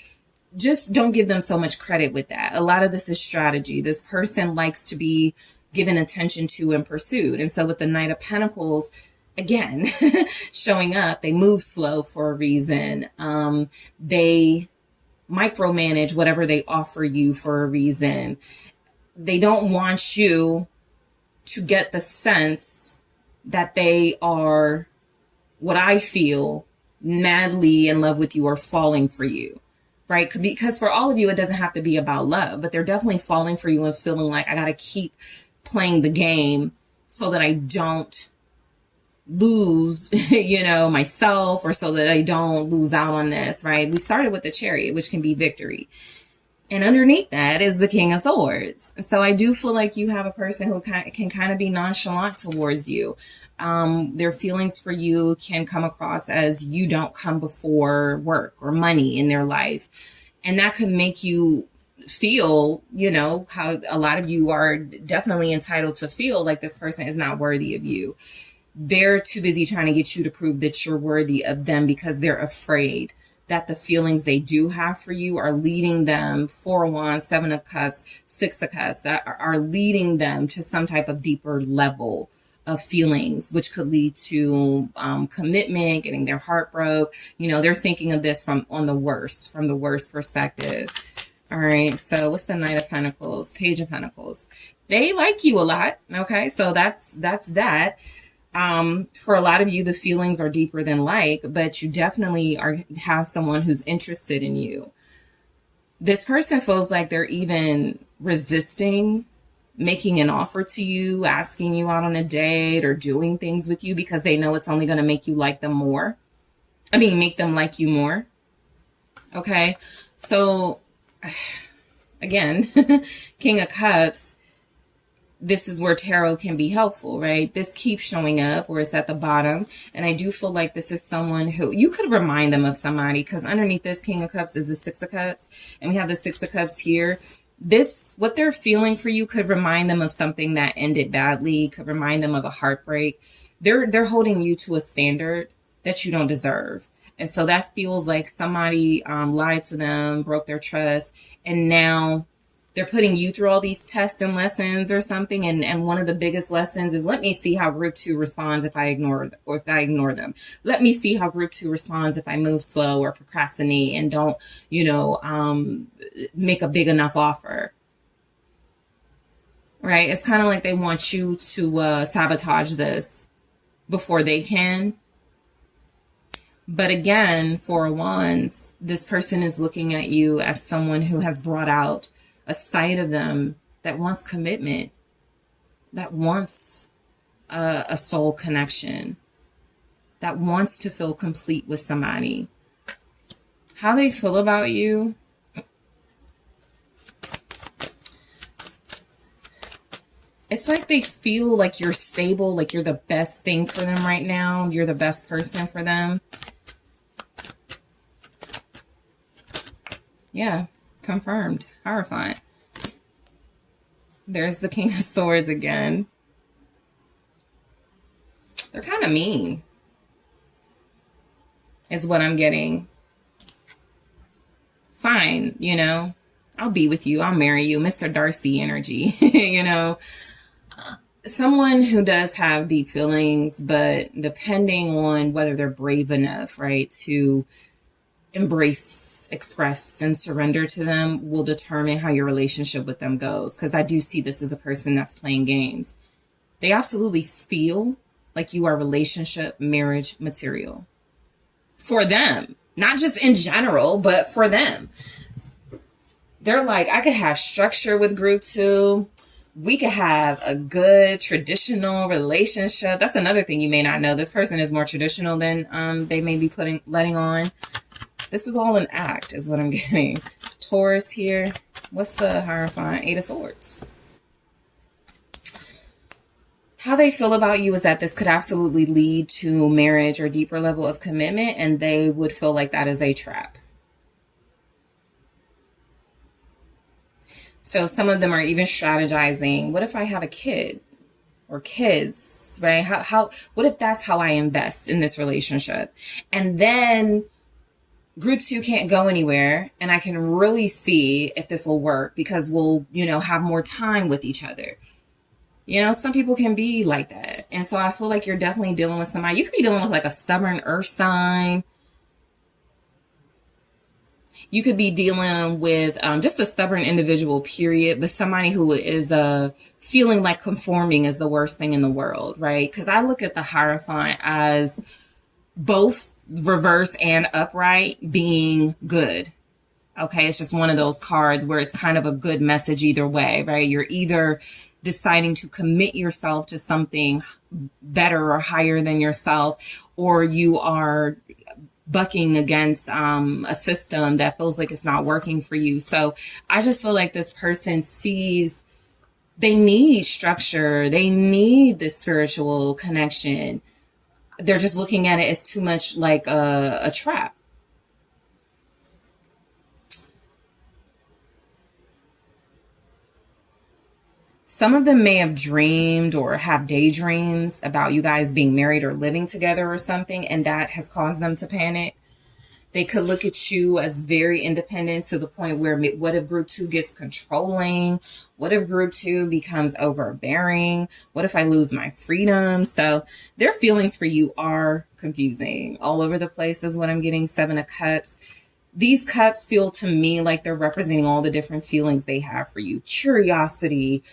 Just don't give them so much credit with that. A lot of this is strategy. This person likes to be given attention to and pursued. And so with the Knight of Pentacles, again, showing up, they move slow for a reason. They micromanage whatever they offer you for a reason. They don't want you to get the sense that they are, what I feel, madly in love with you or falling for you, right? Because for all of you, it doesn't have to be about love, but they're definitely falling for you and feeling like I got to keep playing the game so that I don't lose, you know, myself, or so that I don't lose out on this, right? We started with the Chariot, which can be victory. And underneath that is the King of Swords. So I do feel like you have a person who can kind of be nonchalant towards you. Their feelings for you can come across as you don't come before work or money in their life. And that could make you feel, you know, how a lot of you are definitely entitled to feel like this person is not worthy of you. They're too busy trying to get you to prove that you're worthy of them because they're afraid that the feelings they do have for you are leading them, Four of Wands, Seven of Cups, Six of Cups, that are leading them to some type of deeper level of feelings, which could lead to commitment, getting their heart broke. You know, they're thinking of this from the worst perspective. All right, so what's the Knight of Pentacles? Page of Pentacles. They like you a lot, okay? So that's that. For a lot of you, the feelings are deeper than like, but you definitely have someone who's interested in you. This person feels like they're even resisting making an offer to you, asking you out on a date or doing things with you because they know it's only going to make you like them more. Make them like you more. Okay. So again, King of Cups. This is where tarot can be helpful, right? This keeps showing up where it's at the bottom. And I do feel like this is someone who you could remind them of somebody, because underneath this King of Cups is the Six of Cups. And we have the Six of Cups here. What they're feeling for you could remind them of something that ended badly, could remind them of a heartbreak. They're holding you to a standard that you don't deserve. And so that feels like somebody lied to them, broke their trust, and now they're putting you through all these tests and lessons or something. And one of the biggest lessons is, let me see how group 2 responds if I ignore them. Let me see how group 2 responds if I move slow or procrastinate and don't, make a big enough offer. Right? It's kind of like they want you to sabotage this before they can. But again, Four of Wands, this person is looking at you as someone who has brought out a side of them that wants commitment, that wants a soul connection, that wants to feel complete with somebody. How they feel about you, it's like they feel like you're stable, like you're the best thing for them right now. You're the best person for them. Yeah. Confirmed. Horrifying. There's the King of Swords again. They're kind of mean, is what I'm getting. Fine, I'll be with you. I'll marry you. Mr. Darcy energy, someone who does have deep feelings, but depending on whether they're brave enough, right, to embrace, express, and surrender to them will determine how your relationship with them goes. Because I do see this as a person that's playing games. They absolutely feel like you are relationship, marriage material. For them. Not just in general, but for them. They're like, I could have structure with group 2. We could have a good traditional relationship. That's another thing you may not know. This person is more traditional than they may be letting on. This is all an act, is what I'm getting. Taurus here. What's the Hierophant? 8 of Swords. How they feel about you is that this could absolutely lead to marriage or deeper level of commitment, and they would feel like that is a trap. So some of them are even strategizing, what if I have a kid or kids, right? What if that's how I invest in this relationship? And then group 2 can't go anywhere, and I can really see if this will work because we'll, have more time with each other. Some people can be like that. And so I feel like you're definitely dealing with somebody. You could be dealing with like a stubborn earth sign. You could be dealing with just a stubborn individual, period. But somebody who is feeling like conforming is the worst thing in the world, right? Because I look at the Hierophant as both reverse and upright being good. Okay, it's just one of those cards where it's kind of a good message either way, right? You're either deciding to commit yourself to something better or higher than yourself, or you are bucking against a system that feels like it's not working for you. So I just feel like this person sees they need structure. They need this spiritual connection. They're just looking at it as too much like a trap. Some of them may have dreamed or have daydreams about you guys being married or living together or something, and that has caused them to panic. They could look at you as very independent to the point where what if group 2 gets controlling? What if group 2 becomes overbearing? What if I lose my freedom? So their feelings for you are confusing. All over the place is what I'm getting. 7 of Cups. These cups feel to me like they're representing all the different feelings they have for you. Curiosity,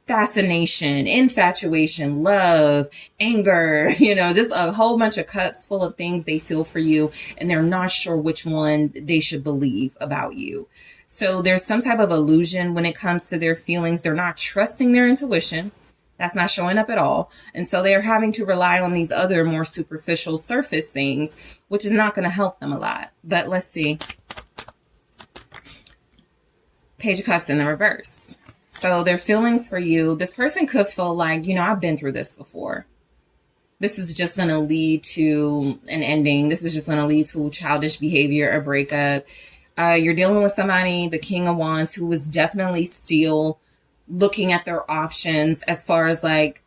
fascination, infatuation, love, anger, just a whole bunch of cups full of things they feel for you, and they're not sure which one they should believe about you. So there's some type of illusion when it comes to their feelings. They're not trusting their intuition. That's not showing up at all. And so they're having to rely on these other more superficial surface things, which is not going to help them a lot. But let's see. Page of Cups in the reverse. So their feelings for you, this person could feel like, I've been through this before. This is just going to lead to an ending. This is just going to lead to childish behavior, a breakup. You're dealing with somebody, the King of Wands, who is definitely still looking at their options as far as like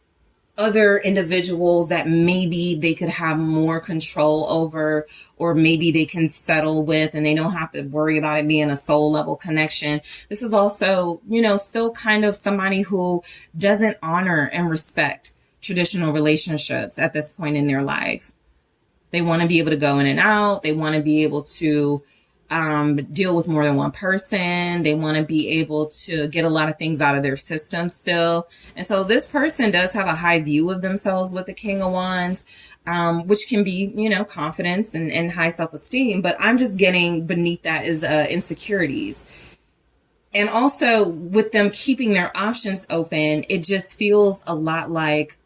other individuals that maybe they could have more control over, or maybe they can settle with and they don't have to worry about it being a soul level connection. This is also, still kind of somebody who doesn't honor and respect traditional relationships at this point in their life. They want to be able to go in and out. They want to be able to deal with more than one person. They want to be able to get a lot of things out of their system still. And so this person does have a high view of themselves with the King of Wands, which can be, confidence and high self-esteem. But I'm just getting beneath that is insecurities. And also with them keeping their options open, it just feels a lot like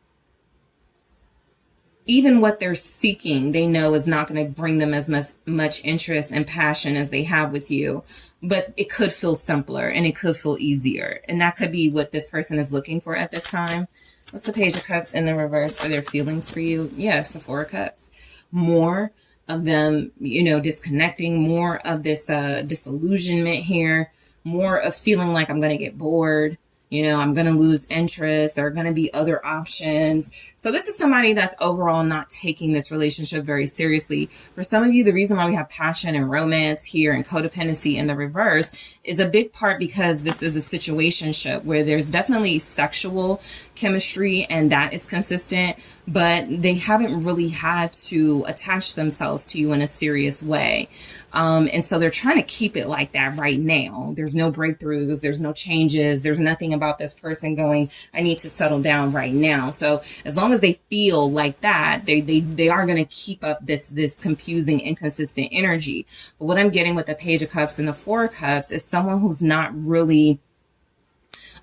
even what they're seeking, they know is not going to bring them as much interest and passion as they have with you. But it could feel simpler and it could feel easier. And that could be what this person is looking for at this time. What's the Page of Cups in the reverse for their feelings for you? Yes, the 4 of Cups. More of them, disconnecting, more of this disillusionment here, more of feeling like I'm going to get bored. You know, I'm going to lose interest. There are going to be other options. So this is somebody that's overall not taking this relationship very seriously. For some of you, the reason why we have passion and romance here and codependency in the reverse is a big part because this is a situationship where there's definitely sexual chemistry and that is consistent, but they haven't really had to attach themselves to you in a serious way. And so they're trying to keep it like that right now. There's no breakthroughs. There's no changes. There's nothing about this person going, I need to settle down right now. So as long as they feel like that, they are going to keep up this confusing, inconsistent energy. But what I'm getting with the Page of Cups and the Four of Cups is someone who's not really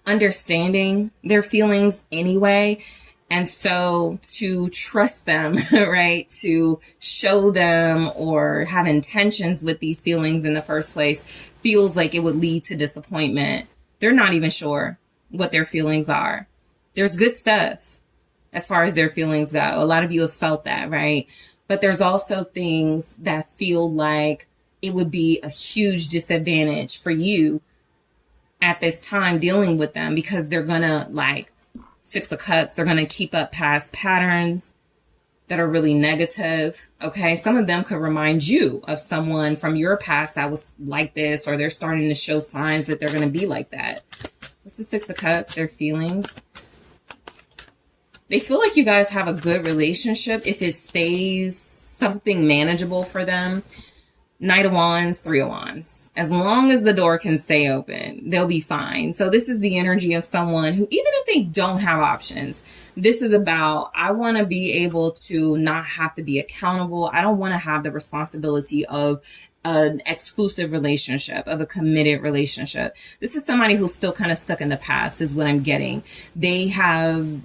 understanding their feelings anyway. And so to trust them, right, to show them or have intentions with these feelings in the first place feels like it would lead to disappointment. They're not even sure what their feelings are. There's good stuff as far as their feelings go. A lot of you have felt that, right? But there's also things that feel like it would be a huge disadvantage for you at this time dealing with them because they're gonna, like, Six of Cups, they're going to keep up past patterns that are really negative. Okay. Some of them could remind you of someone from your past that was like this, or they're starting to show signs that they're going to be like that. What's the Six of Cups? Their feelings. They feel like you guys have a good relationship if it stays something manageable for them. Knight of Wands, Three of Wands. As long as the door can stay open, they'll be fine. So this is the energy of someone who, even if they don't have options, this is about, I want to be able to not have to be accountable. I don't want to have the responsibility of an exclusive relationship, of a committed relationship. This is somebody who's still kind of stuck in the past is what I'm getting. They have,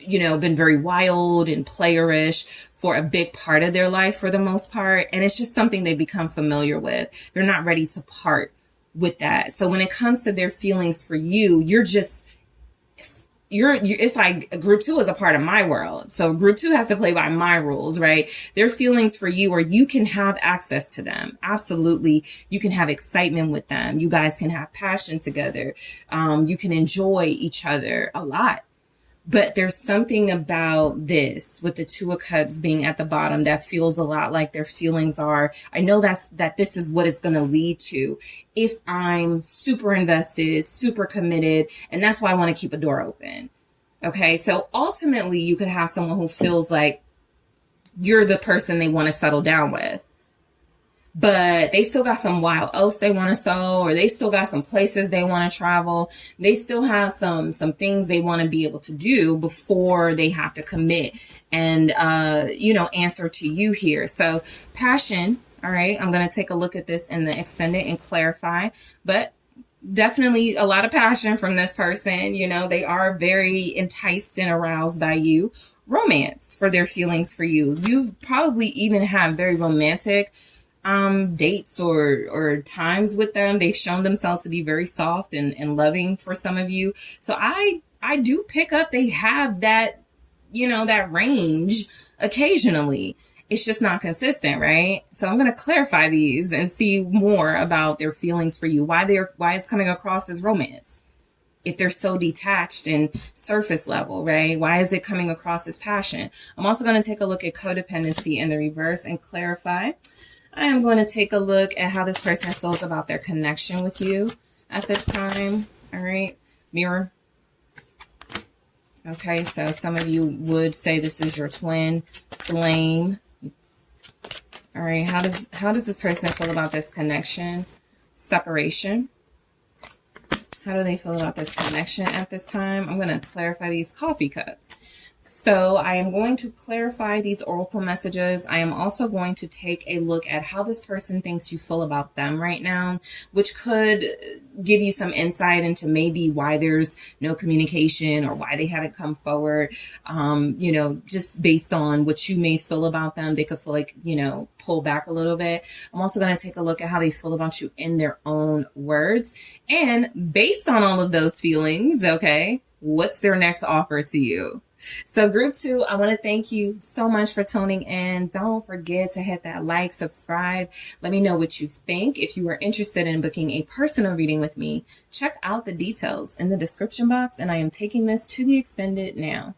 you know, been very wild and playerish for a big part of their life for the most part. And it's just something they become familiar with. They're not ready to part with that. So when it comes to their feelings for you, it's like group two is a part of my world. So group two has to play by my rules, right? Their feelings for you, or you can have access to them. Absolutely. You can have excitement with them. You guys can have passion together. You can enjoy each other a lot. But there's something about this with the Two of Cups being at the bottom that feels a lot like their feelings are. I know that this is what it's going to lead to if I'm super invested, super committed. And that's why I want to keep a door open. Okay. So ultimately you could have someone who feels like you're the person they want to settle down with. But they still got some wild oats they want to sow, or they still got some places they want to travel. They still have some things they want to be able to do before they have to commit and, answer to you here. So passion. All right. I'm going to take a look at this in the extended and clarify, but definitely a lot of passion from this person. You know, they are very enticed and aroused by you. Romance for their feelings for you. You've probably even had very romantic dates or times with them. They've shown themselves to be very soft and loving for some of you. So I do pick up they have that, that range occasionally. It's just not consistent, right? So I'm going to clarify these and see more about their feelings for you, why it's coming across as romance. If they're so detached and surface level, right? Why is it coming across as passion? I'm also going to take a look at codependency in the reverse and clarify. I am going to take a look at how this person feels about their connection with you at this time. All right. Mirror. Okay. So some of you would say this is your twin flame. All right. How does this person feel about this connection? Separation. How do they feel about this connection at this time? I'm going to clarify these coffee cups. So I am going to clarify these oracle messages. I am also going to take a look at how this person thinks you feel about them right now, which could give you some insight into maybe why there's no communication or why they haven't come forward. Just based on what you may feel about them, they could feel like, pull back a little bit. I'm also going to take a look at how they feel about you in their own words. And based on all of those feelings, okay, what's their next offer to you? So group 2, I want to thank you so much for tuning in. Don't forget to hit that like, subscribe. Let me know what you think. If you are interested in booking a personal reading with me, check out the details in the description box, and I am taking this to the extended now.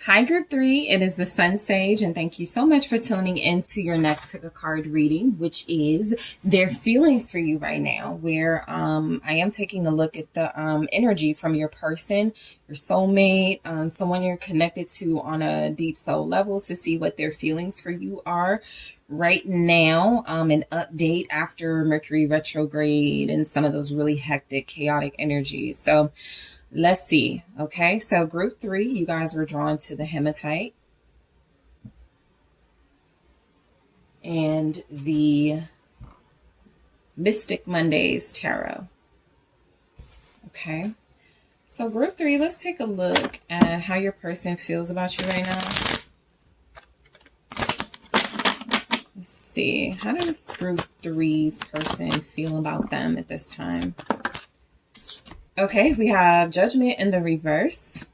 Hi Group 3, it is the SunSage, and thank you so much for tuning into your next pick a card reading, which is their feelings for you right now, where I am taking a look at the energy from your person, your soulmate, someone you're connected to on a deep soul level, to see what their feelings for you are right now. An update after Mercury retrograde and some of those really hectic, chaotic energies. So let's see. Okay, so group 3, you guys were drawn to the hematite and the Mystic Mondays tarot. Okay, so group 3, let's take a look at how your person feels about you right now. Let's see, how does group 3's person feel about them at this time? Okay, we have Judgment in the reverse.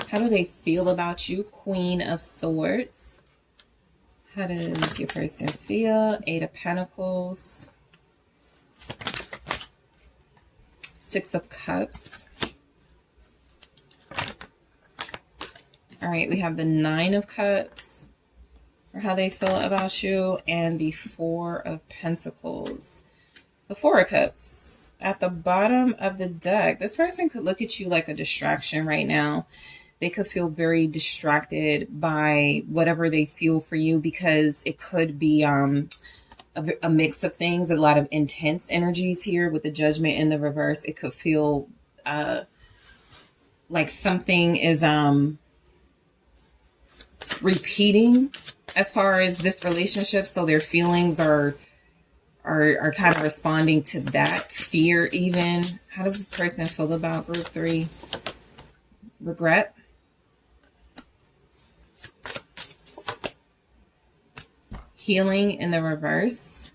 How do they feel about you? Queen of Swords. How does your person feel? 8 of Pentacles. 6 of Cups. All right, we have the 9 of Cups, or how they feel about you, and the 4 of Pentacles. The 4 of Cups. At the bottom of the deck, this person could look at you like a distraction right now. They could feel very distracted by whatever they feel for you, because it could be a mix of things, a lot of intense energies here with the Judgment in the reverse. It could feel like something is repeating as far as this relationship, so their feelings are kind of responding to that fear even. How does this person feel about group 3? Regret. Healing in the reverse.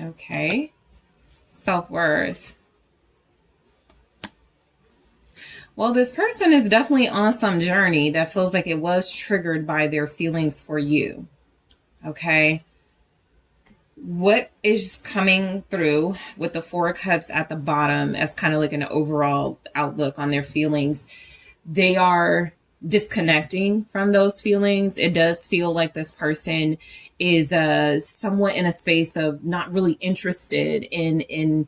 Okay. Self-worth. Well, this person is definitely on some journey that feels like it was triggered by their feelings for you. Okay. What is coming through with the 4 of Cups at the bottom as kind of like an overall outlook on their feelings? They are disconnecting from those feelings. It does feel like this person is somewhat in a space of not really interested in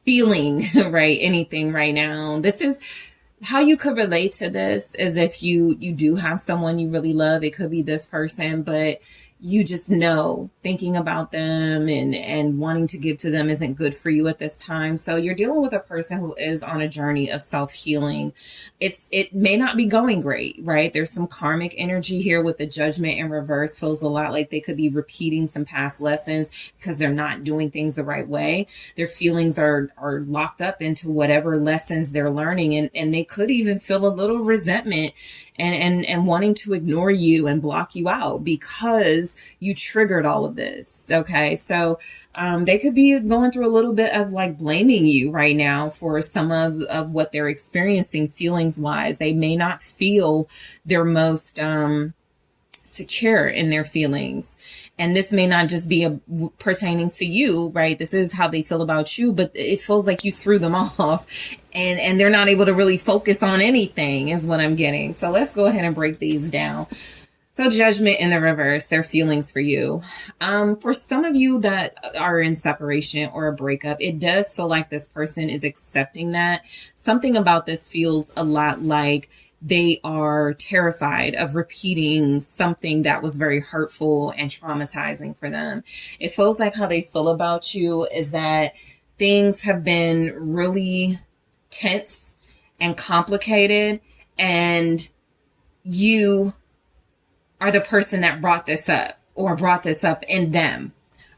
feeling right anything right now. This is how you could relate to this, is if you do have someone you really love. It could be this person, but you just know thinking about them and wanting to give to them isn't good for you at this time. So you're dealing with a person who is on a journey of self-healing. It may not be going great, right? There's some karmic energy here with the Judgment in reverse. Feels a lot like they could be repeating some past lessons because they're not doing things the right way. Their feelings are locked up into whatever lessons they're learning, and they could even feel a little resentment and wanting to ignore you and block you out because you triggered all of this. Okay, so they could be going through a little bit of like blaming you right now for some of what they're experiencing feelings wise. They may not feel their most secure in their feelings, and this may not just be pertaining to you, right? This is how they feel about you, but it feels like you threw them off, and they're not able to really focus on anything, is what I'm getting. So let's go ahead and break these down. So Judgment in the reverse, their feelings for you. For some of you that are in separation or a breakup, it does feel like this person is accepting that. Something about this feels a lot like they are terrified of repeating something that was very hurtful and traumatizing for them. It feels like how they feel about you is that things have been really tense and complicated, and you are the person that brought this up or brought this up in them.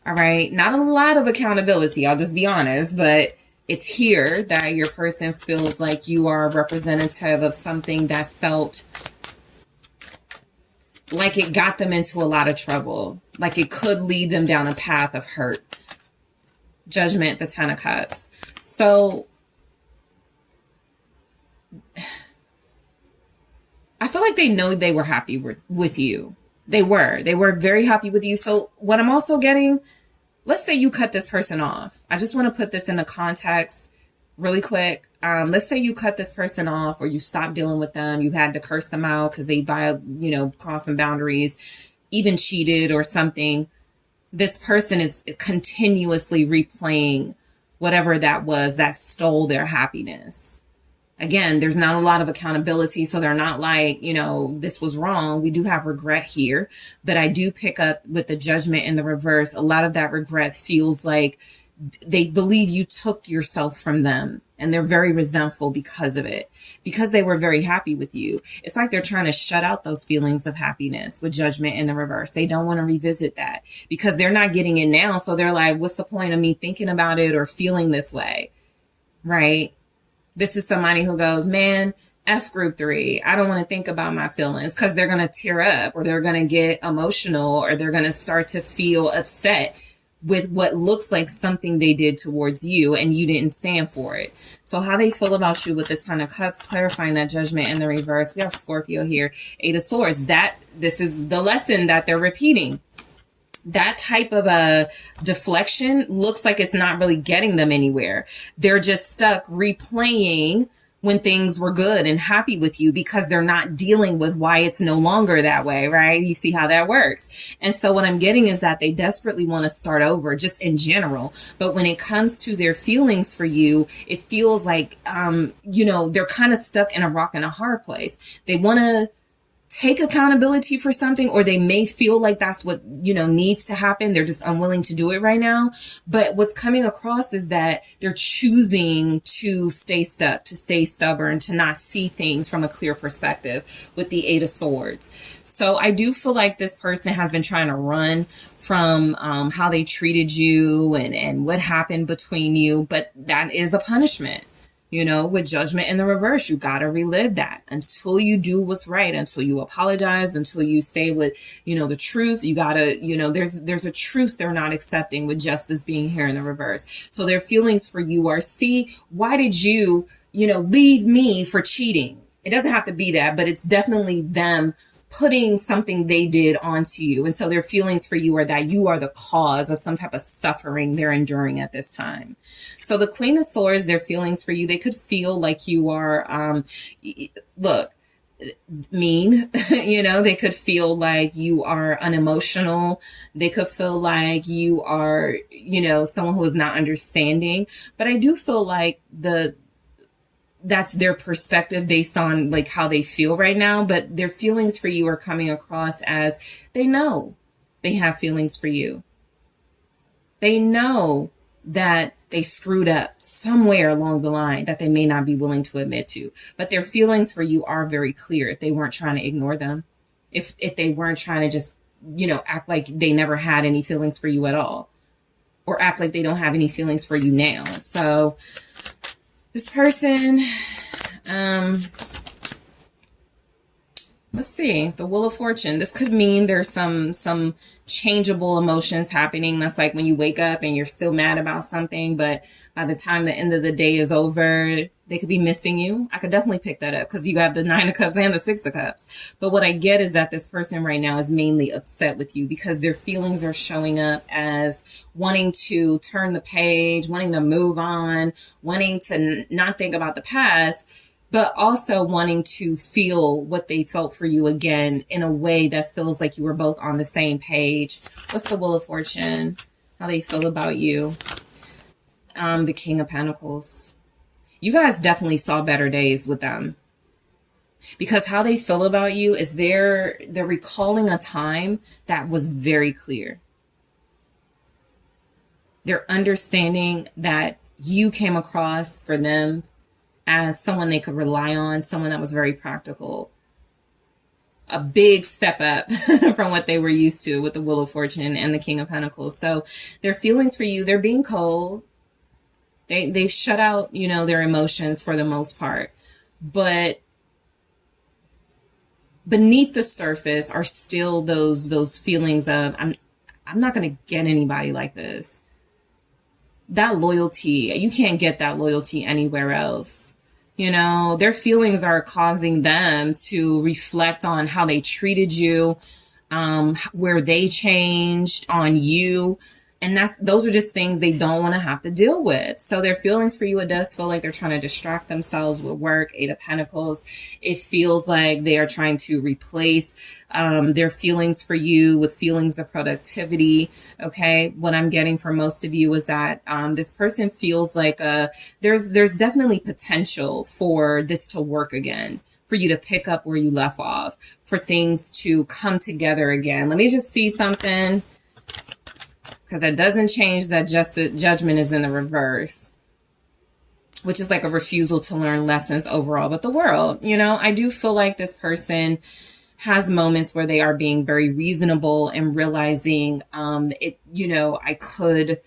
All right. Not a lot of accountability, I'll just be honest, but it's here that your person feels like you are a representative of something that felt like it got them into a lot of trouble, like it could lead them down a path of hurt. Judgment, the 10 of Cups. So feel like they know they were happy with you. They were very happy with you. So what I'm also getting, let's say you cut this person off. I just want to put this into context really quick. Let's say you cut this person off, or you stopped dealing with them. You had to curse them out because they, crossed some boundaries, even cheated or something. This person is continuously replaying whatever that was that stole their happiness. Again, there's not a lot of accountability, so they're not like, this was wrong. We do have regret here, but I do pick up with the Judgment in the reverse. A lot of that regret feels like they believe you took yourself from them, and they're very resentful because of it, because they were very happy with you. It's like they're trying to shut out those feelings of happiness with Judgment in the reverse. They don't want to revisit that because they're not getting it now. So they're like, what's the point of me thinking about it or feeling this way? Right? This is somebody who goes, man, F group 3. I don't want to think about my feelings, because they're going to tear up, or they're going to get emotional, or they're going to start to feel upset with what looks like something they did towards you and you didn't stand for it. So how they feel about you with the Ten of Cups, clarifying that Judgment in the reverse. We have Scorpio here, 8 of Swords. This is the lesson that they're repeating. That type of a deflection looks like it's not really getting them anywhere. They're just stuck replaying when things were good and happy with you, because they're not dealing with why it's no longer that way, right? You see how that works. And so what I'm getting is that they desperately want to start over, just in general. But when it comes to their feelings for you, it feels like, they're kind of stuck in a rock and a hard place. They want to take accountability for something, or they may feel like that's what, needs to happen. They're just unwilling to do it right now. But what's coming across is that they're choosing to stay stuck, to stay stubborn, to not see things from a clear perspective with the 8 of Swords. So I do feel like this person has been trying to run from how they treated you and what happened between you. But that is a punishment. With Judgment in the reverse, you got to relive that until you do what's right, until you apologize, until you stay with, the truth. You got to, there's a truth they're not accepting with Justice being here in the reverse. So their feelings for you are, see, why did you, leave me for cheating? It doesn't have to be that, but it's definitely them putting something they did onto you. And so their feelings for you are that you are the cause of some type of suffering they're enduring at this time. So the Queen of Swords, their feelings for you, they could feel like you are, mean, they could feel like you are unemotional. They could feel like you are, someone who is not understanding. But I do feel like that's their perspective based on like how they feel right now. But their feelings for you are coming across as they know they have feelings for you. They know that they screwed up somewhere along the line that they may not be willing to admit to. But their feelings for you are very clear if they weren't trying to ignore them. If they weren't trying to just, act like they never had any feelings for you at all. Or act like they don't have any feelings for you now. So this person, let's see, the Wheel of Fortune. This could mean there's some changeable emotions happening. That's like when you wake up and you're still mad about something, but by the time the end of the day is over, they could be missing you. I could definitely pick that up because you have the 9 of Cups and the 6 of Cups. But what I get is that this person right now is mainly upset with you because their feelings are showing up as wanting to turn the page, wanting to move on, wanting to not think about the past, but also wanting to feel what they felt for you again in a way that feels like you were both on the same page. What's the Wheel of Fortune? How they feel about you? The King of Pentacles. You guys definitely saw better days with them. Because how they feel about you is they're recalling a time that was very clear. They're understanding that you came across for them as someone they could rely on, someone that was very practical. A big step up from what they were used to with the Wheel of Fortune and the King of Pentacles. So their feelings for you, they're being cold. They've shut out, their emotions for the most part. But beneath the surface are still those feelings of, I'm not going to get anybody like this. That loyalty, you can't get that loyalty anywhere else. You know, their feelings are causing them to reflect on how they treated you, where they changed on you. And those are just things they don't want to have to deal with. So their feelings for you, it does feel like they're trying to distract themselves with work. Eight of Pentacles. It feels like they are trying to replace their feelings for you with feelings of productivity. Okay. What I'm getting from most of you is that this person feels like there's definitely potential for this to work again, for you to pick up where you left off, for things to come together again. Let me just see something, because it doesn't change that just the judgment is in the reverse, which is like a refusal to learn lessons overall. But the world, you know, I do feel like this person has moments where they are being very reasonable and realizing you know, I could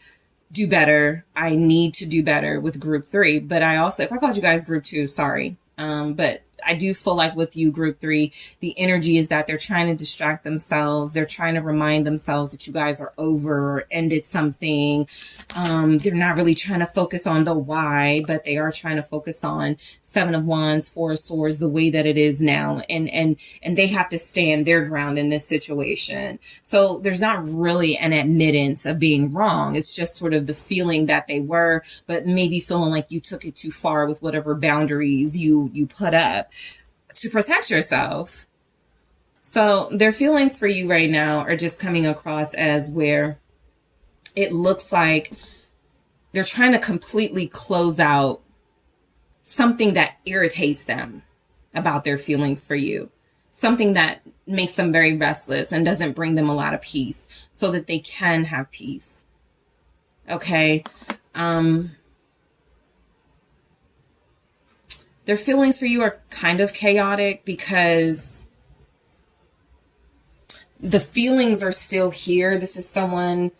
do better. I need to do better with group 3. But I also, if I called you guys group 2, sorry. But I do feel like with you, group 3, the energy is that they're trying to distract themselves. They're trying to remind themselves that you guys are over or ended something. They're not really trying to focus on the why, but they are trying to focus on 7 of Wands, 4 of Swords, the way that it is now. And they have to stand their ground in this situation. So there's not really an admittance of being wrong. It's just sort of the feeling that they were, but maybe feeling like you took it too far with whatever boundaries you put up to protect yourself. So their feelings for you right now are just coming across as where it looks like they're trying to completely close out something that irritates them about their feelings for you, something that makes them very restless and doesn't bring them a lot of peace, so that they can have peace. Okay. Their feelings for you are kind of chaotic because the feelings are still here. This is someone,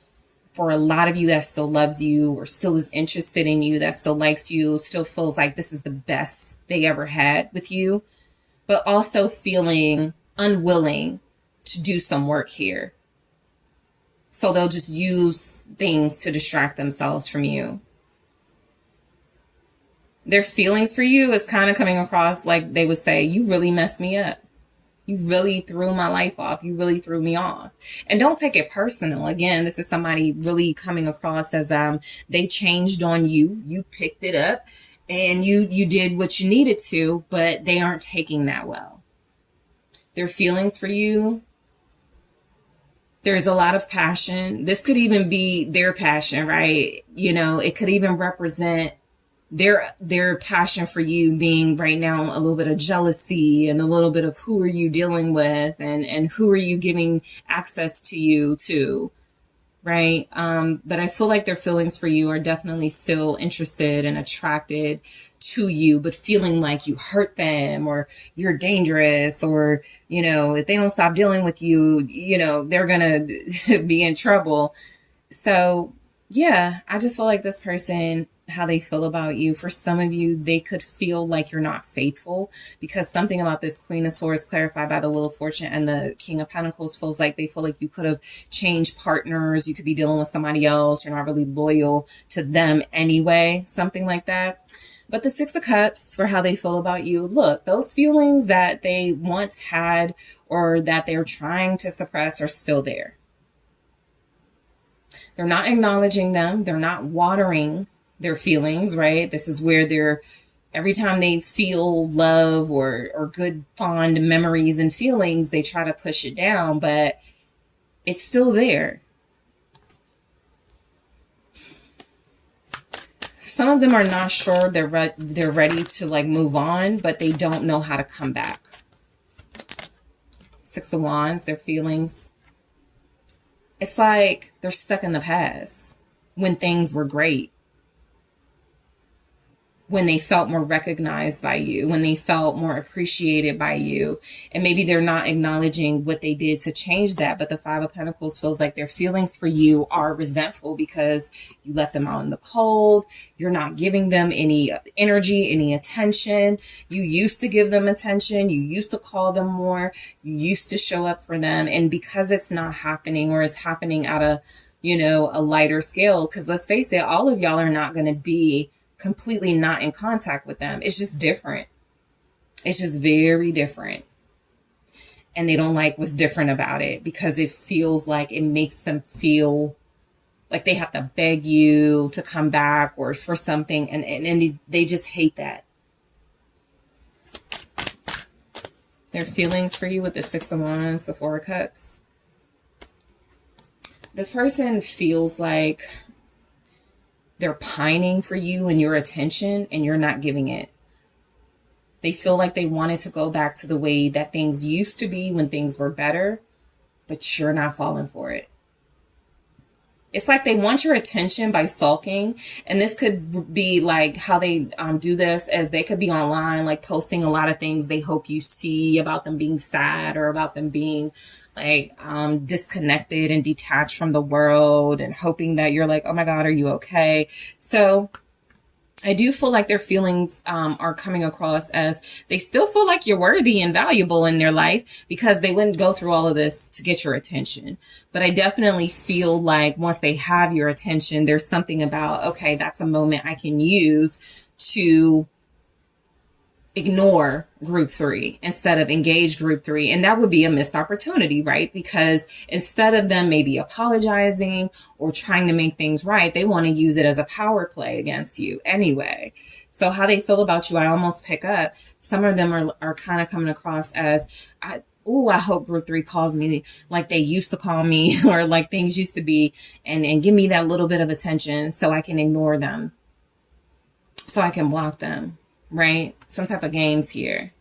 for a lot of you, that still loves you or still is interested in you, that still likes you, still feels like this is the best they ever had with you, but also feeling unwilling to do some work here. So they'll just use things to distract themselves from you. Their feelings for you is kind of coming across like they would say, you really messed me up. You really threw my life off. You really threw me off. And don't take it personal. Again, this is somebody really coming across as they changed on you. You picked it up and you did what you needed to, but they aren't taking that well. Their feelings for you, there's a lot of passion. This could even be their passion, right? You know, it could even represent their passion for you being right now a little bit of jealousy and a little bit of who are you dealing with and who are you giving access to you to, right? But I feel like their feelings for you are definitely still interested and attracted to you, but feeling like you hurt them or you're dangerous, or, you know, if they don't stop dealing with you, you know, they're gonna be in trouble. So yeah, I just feel like this person, how they feel about you, for some of you, they could feel like you're not faithful, because something about this Queen of Swords clarified by the Wheel of Fortune and the King of Pentacles feels like they feel like you could have changed partners. You could be dealing with somebody else. You're not really loyal to them anyway, something like that. But the Six of Cups, for how they feel about you, look, those feelings that they once had or that they're trying to suppress are still there. They're not acknowledging them. They're not watering their feelings, right? This is where they're, every time they feel love or good, fond memories and feelings, they try to push it down, but it's still there. Some of them are not sure they're ready to like move on, but they don't know how to come back. Six of Wands, their feelings. It's like they're stuck in the past when things were great, when they felt more recognized by you, when they felt more appreciated by you. And maybe they're not acknowledging what they did to change that. But the Five of Pentacles feels like their feelings for you are resentful because you left them out in the cold. You're not giving them any energy, any attention. You used to give them attention. You used to call them more. You used to show up for them. And because it's not happening, or it's happening at a, you know, a lighter scale, because let's face it, all of y'all are not going to be completely not in contact with them. It's just different. It's just very different. And they don't like what's different about it because it feels like it makes them feel like they have to beg you to come back or for something. And they just hate that. Their feelings for you with the Six of Wands, the Four of Cups. This person feels like they're pining for you and your attention and you're not giving it. They feel like they wanted to go back to the way that things used to be when things were better, but you're not falling for it. It's like they want your attention by sulking. And this could be like how they do this, as they could be online, like posting a lot of things they hope you see about them being sad or about them being like disconnected and detached from the world, and hoping that you're like, oh my God, are you okay? So I do feel like their feelings are coming across as they still feel like you're worthy and valuable in their life, because they wouldn't go through all of this to get your attention. But I definitely feel like once they have your attention, there's something about, okay, that's a moment I can use to ignore group 3 instead of engage group 3. And that would be a missed opportunity, right? Because instead of them maybe apologizing or trying to make things right, they want to use it as a power play against you anyway. So how they feel about you, I almost pick up. Some of them are kind of coming across as, I hope group 3 calls me like they used to call me, or like things used to be, and give me that little bit of attention so I can ignore them, so I can block them. Right? Some type of games here.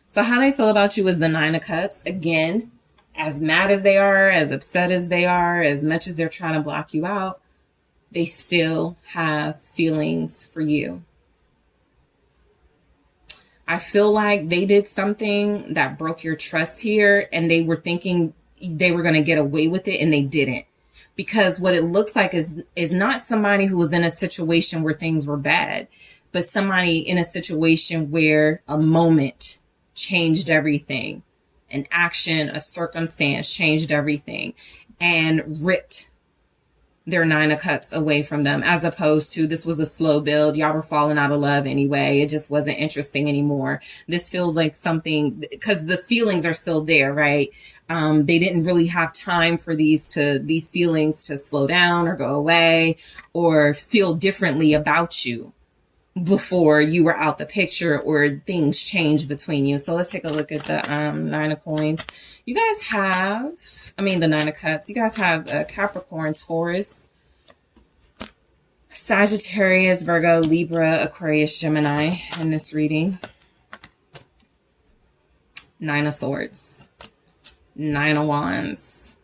So how they feel about you is the Nine of Cups. Again, as mad as they are, as upset as they are, as much as they're trying to block you out, they still have feelings for you. I feel like they did something that broke your trust here, and they were thinking they were going to get away with it, and they didn't. Because what it looks like is not somebody who was in a situation where things were bad, but somebody in a situation where a moment changed everything. An action, a circumstance changed everything and ripped their Nine of Cups away from them, as opposed to this was a slow build. Y'all were falling out of love anyway. It just wasn't interesting anymore. This feels like something, because the feelings are still there, right? They didn't really have time for these feelings to slow down or go away or feel differently about you before you were out the picture or things changed between you. So let's take a look at the Nine of Coins. You guys have, the Nine of Cups. You guys have Capricorn, Taurus, Sagittarius, Virgo, Libra, Aquarius, Gemini in this reading. Nine of Swords, Nine of Wands.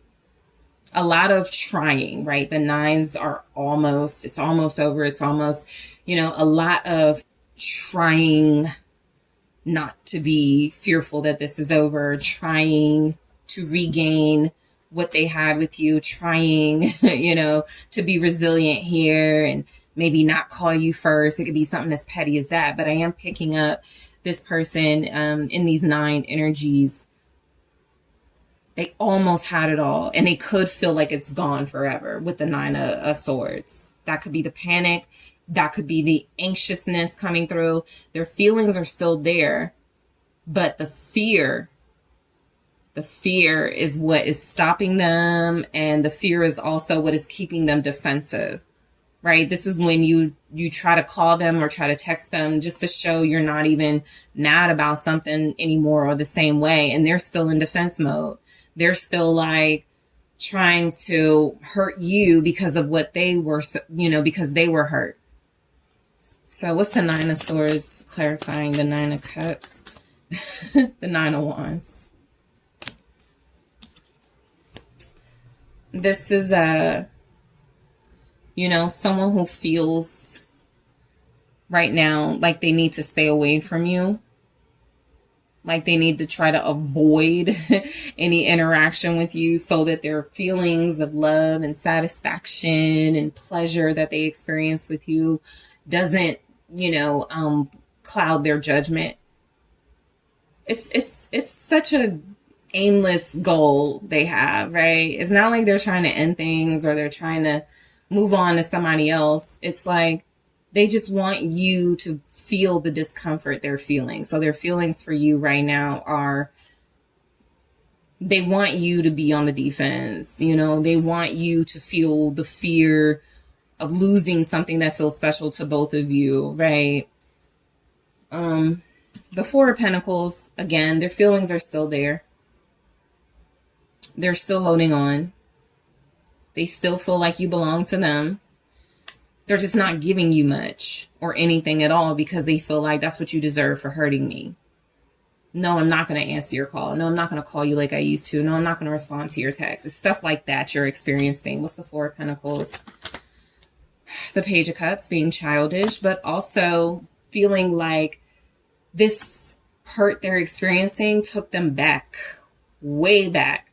A lot of trying, right? The nines are it's almost over. It's almost, a lot of trying not to be fearful that this is over, trying to regain what they had with you, trying, to be resilient here and maybe not call you first. It could be something as petty as that. But I am picking up this person in these nine energies. They almost had it all, and they could feel like it's gone forever with the Nine of Swords. That could be the panic. That could be the anxiousness coming through. Their feelings are still there, but the fear is what is stopping them, and the fear is also what is keeping them defensive, right? This is when you try to call them or try to text them just to show you're not even mad about something anymore or the same way, and they're still in defense mode. They're still like trying to hurt you because of what they were, because they were hurt. So what's the Nine of Swords clarifying the Nine of Cups? The Nine of Wands. This is someone who feels right now like they need to stay away from you. Like they need to try to avoid any interaction with you so that their feelings of love and satisfaction and pleasure that they experience with you doesn't, cloud their judgment. It's such a aimless goal they have, right? It's not like they're trying to end things or they're trying to move on to somebody else. It's like They just want you to feel the discomfort they're feeling. So their feelings for you right now are, they want you to be on the defense. You know, they want you to feel the fear of losing something that feels special to both of you, right? The Four of Pentacles, again, their feelings are still there. They're still holding on. They still feel like you belong to them. They're just not giving you much or anything at all because they feel like that's what you deserve for hurting me. No, I'm not going to answer your call. No, I'm not going to call you like I used to. No, I'm not going to respond to your text. It's stuff like that you're experiencing. What's the Four of Pentacles? The Page of Cups, being childish, but also feeling like this hurt they're experiencing took them back, way back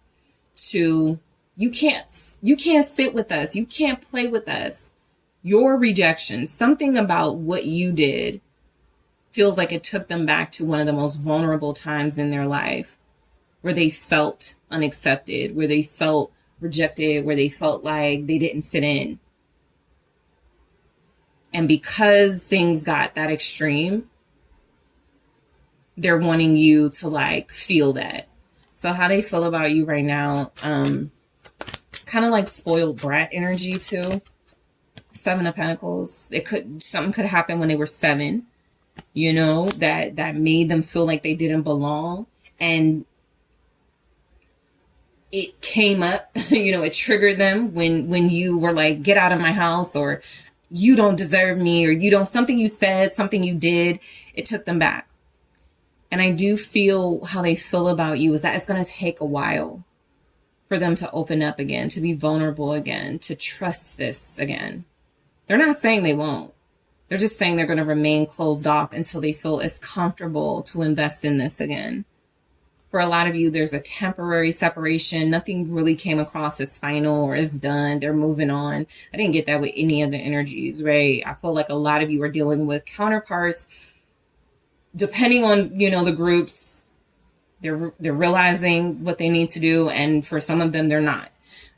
to, you can't sit with us. You can't play with us. Your rejection, something about what you did feels like it took them back to one of the most vulnerable times in their life where they felt unaccepted, where they felt rejected, where they felt like they didn't fit in. And because things got that extreme, they're wanting you to like feel that. So how they feel about you right now, kind of like spoiled brat energy too. Seven of Pentacles. Something could happen when they were 7, you know, that made them feel like they didn't belong. And it came up, you know, it triggered them when you were like, get out of my house, or you don't deserve me, or you don't, something you said, something you did, it took them back. And I do feel how they feel about you is that it's going to take a while for them to open up again, to be vulnerable again, to trust this again. They're not saying they won't. They're just saying they're going to remain closed off until they feel it's comfortable to invest in this again. For a lot of you, there's a temporary separation. Nothing really came across as final or as done. They're moving on. I didn't get that with any of the energies, right? I feel like a lot of you are dealing with counterparts. Depending on, you know, the groups, they're realizing what they need to do. And for some of them, they're not.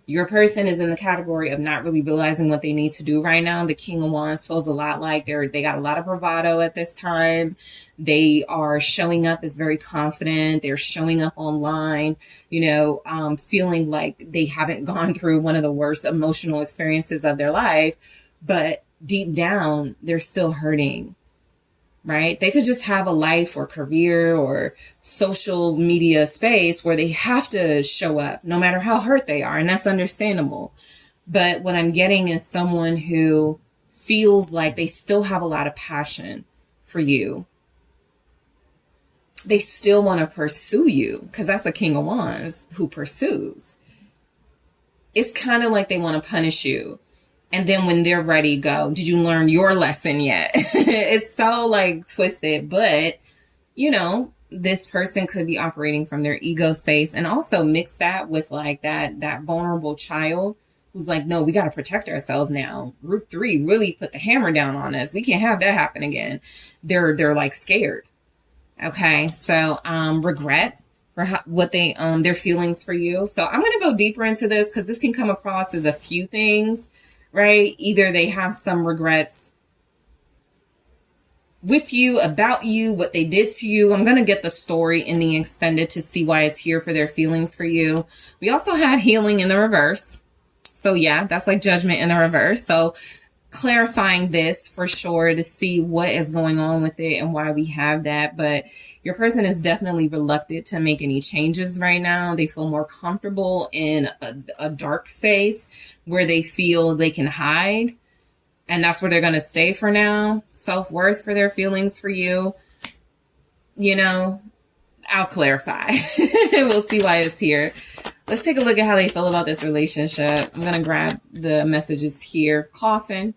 Your person is in the category of not really realizing what they need to do right now. The King of Wands feels a lot like they got a lot of bravado at this time. They are showing up as very confident. They're showing up online, you know, feeling like they haven't gone through one of the worst emotional experiences of their life. But deep down, they're still hurting. Right? They could just have a life or career or social media space where they have to show up no matter how hurt they are. And that's understandable. But what I'm getting is someone who feels like they still have a lot of passion for you. They still want to pursue you because that's the King of Wands who pursues. It's kind of like they want to punish you. And then when they're ready, go, did you learn your lesson yet? It's so like twisted, but you know, this person could be operating from their ego space, and also mix that with like that vulnerable child who's like, no, we got to protect ourselves now. Group 3 really put the hammer down on us. We can't have that happen again. They're like scared. Okay. So, regret for what their feelings for you. So I'm going to go deeper into this because this can come across as a few things. Right? Either they have some regrets with you, about you, what they did to you. I'm going to get the story in the extended to see why it's here for their feelings for you. We also had healing in the reverse. So yeah, that's like judgment in the reverse. So clarifying this for sure to see what is going on with it and why we have that. But your person is definitely reluctant to make any changes right now. They feel more comfortable in a dark space where they feel they can hide. And that's where they're going to stay for now. Self-worth for their feelings for you. You know, I'll clarify. We'll see why it's here. Let's take a look at how they feel about this relationship. I'm going to grab the messages here. Coffin.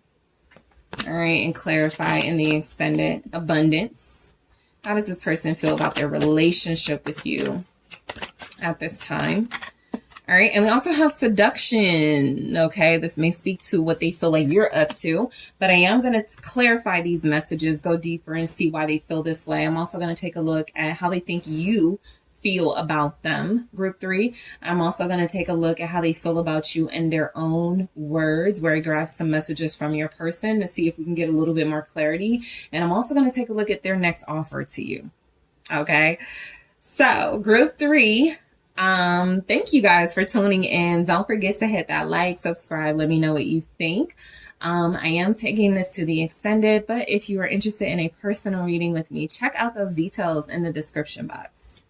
All right. And clarify in the extended. Abundance. How does this person feel about their relationship with you at this time? All right. And we also have seduction. Okay. This may speak to what they feel like you're up to, but I am going to clarify these messages, go deeper and see why they feel this way. I'm also going to take a look at how they think you feel about them, group 3. I'm also going to take a look at how they feel about you in their own words, where I grab some messages from your person to see if we can get a little bit more clarity. And I'm also going to take a look at their next offer to you. Okay. So group 3, thank you guys for tuning in. Don't forget to hit that like, subscribe. Let me know what you think. I am taking this to the extended, but if you are interested in a personal reading with me, check out those details in the description box.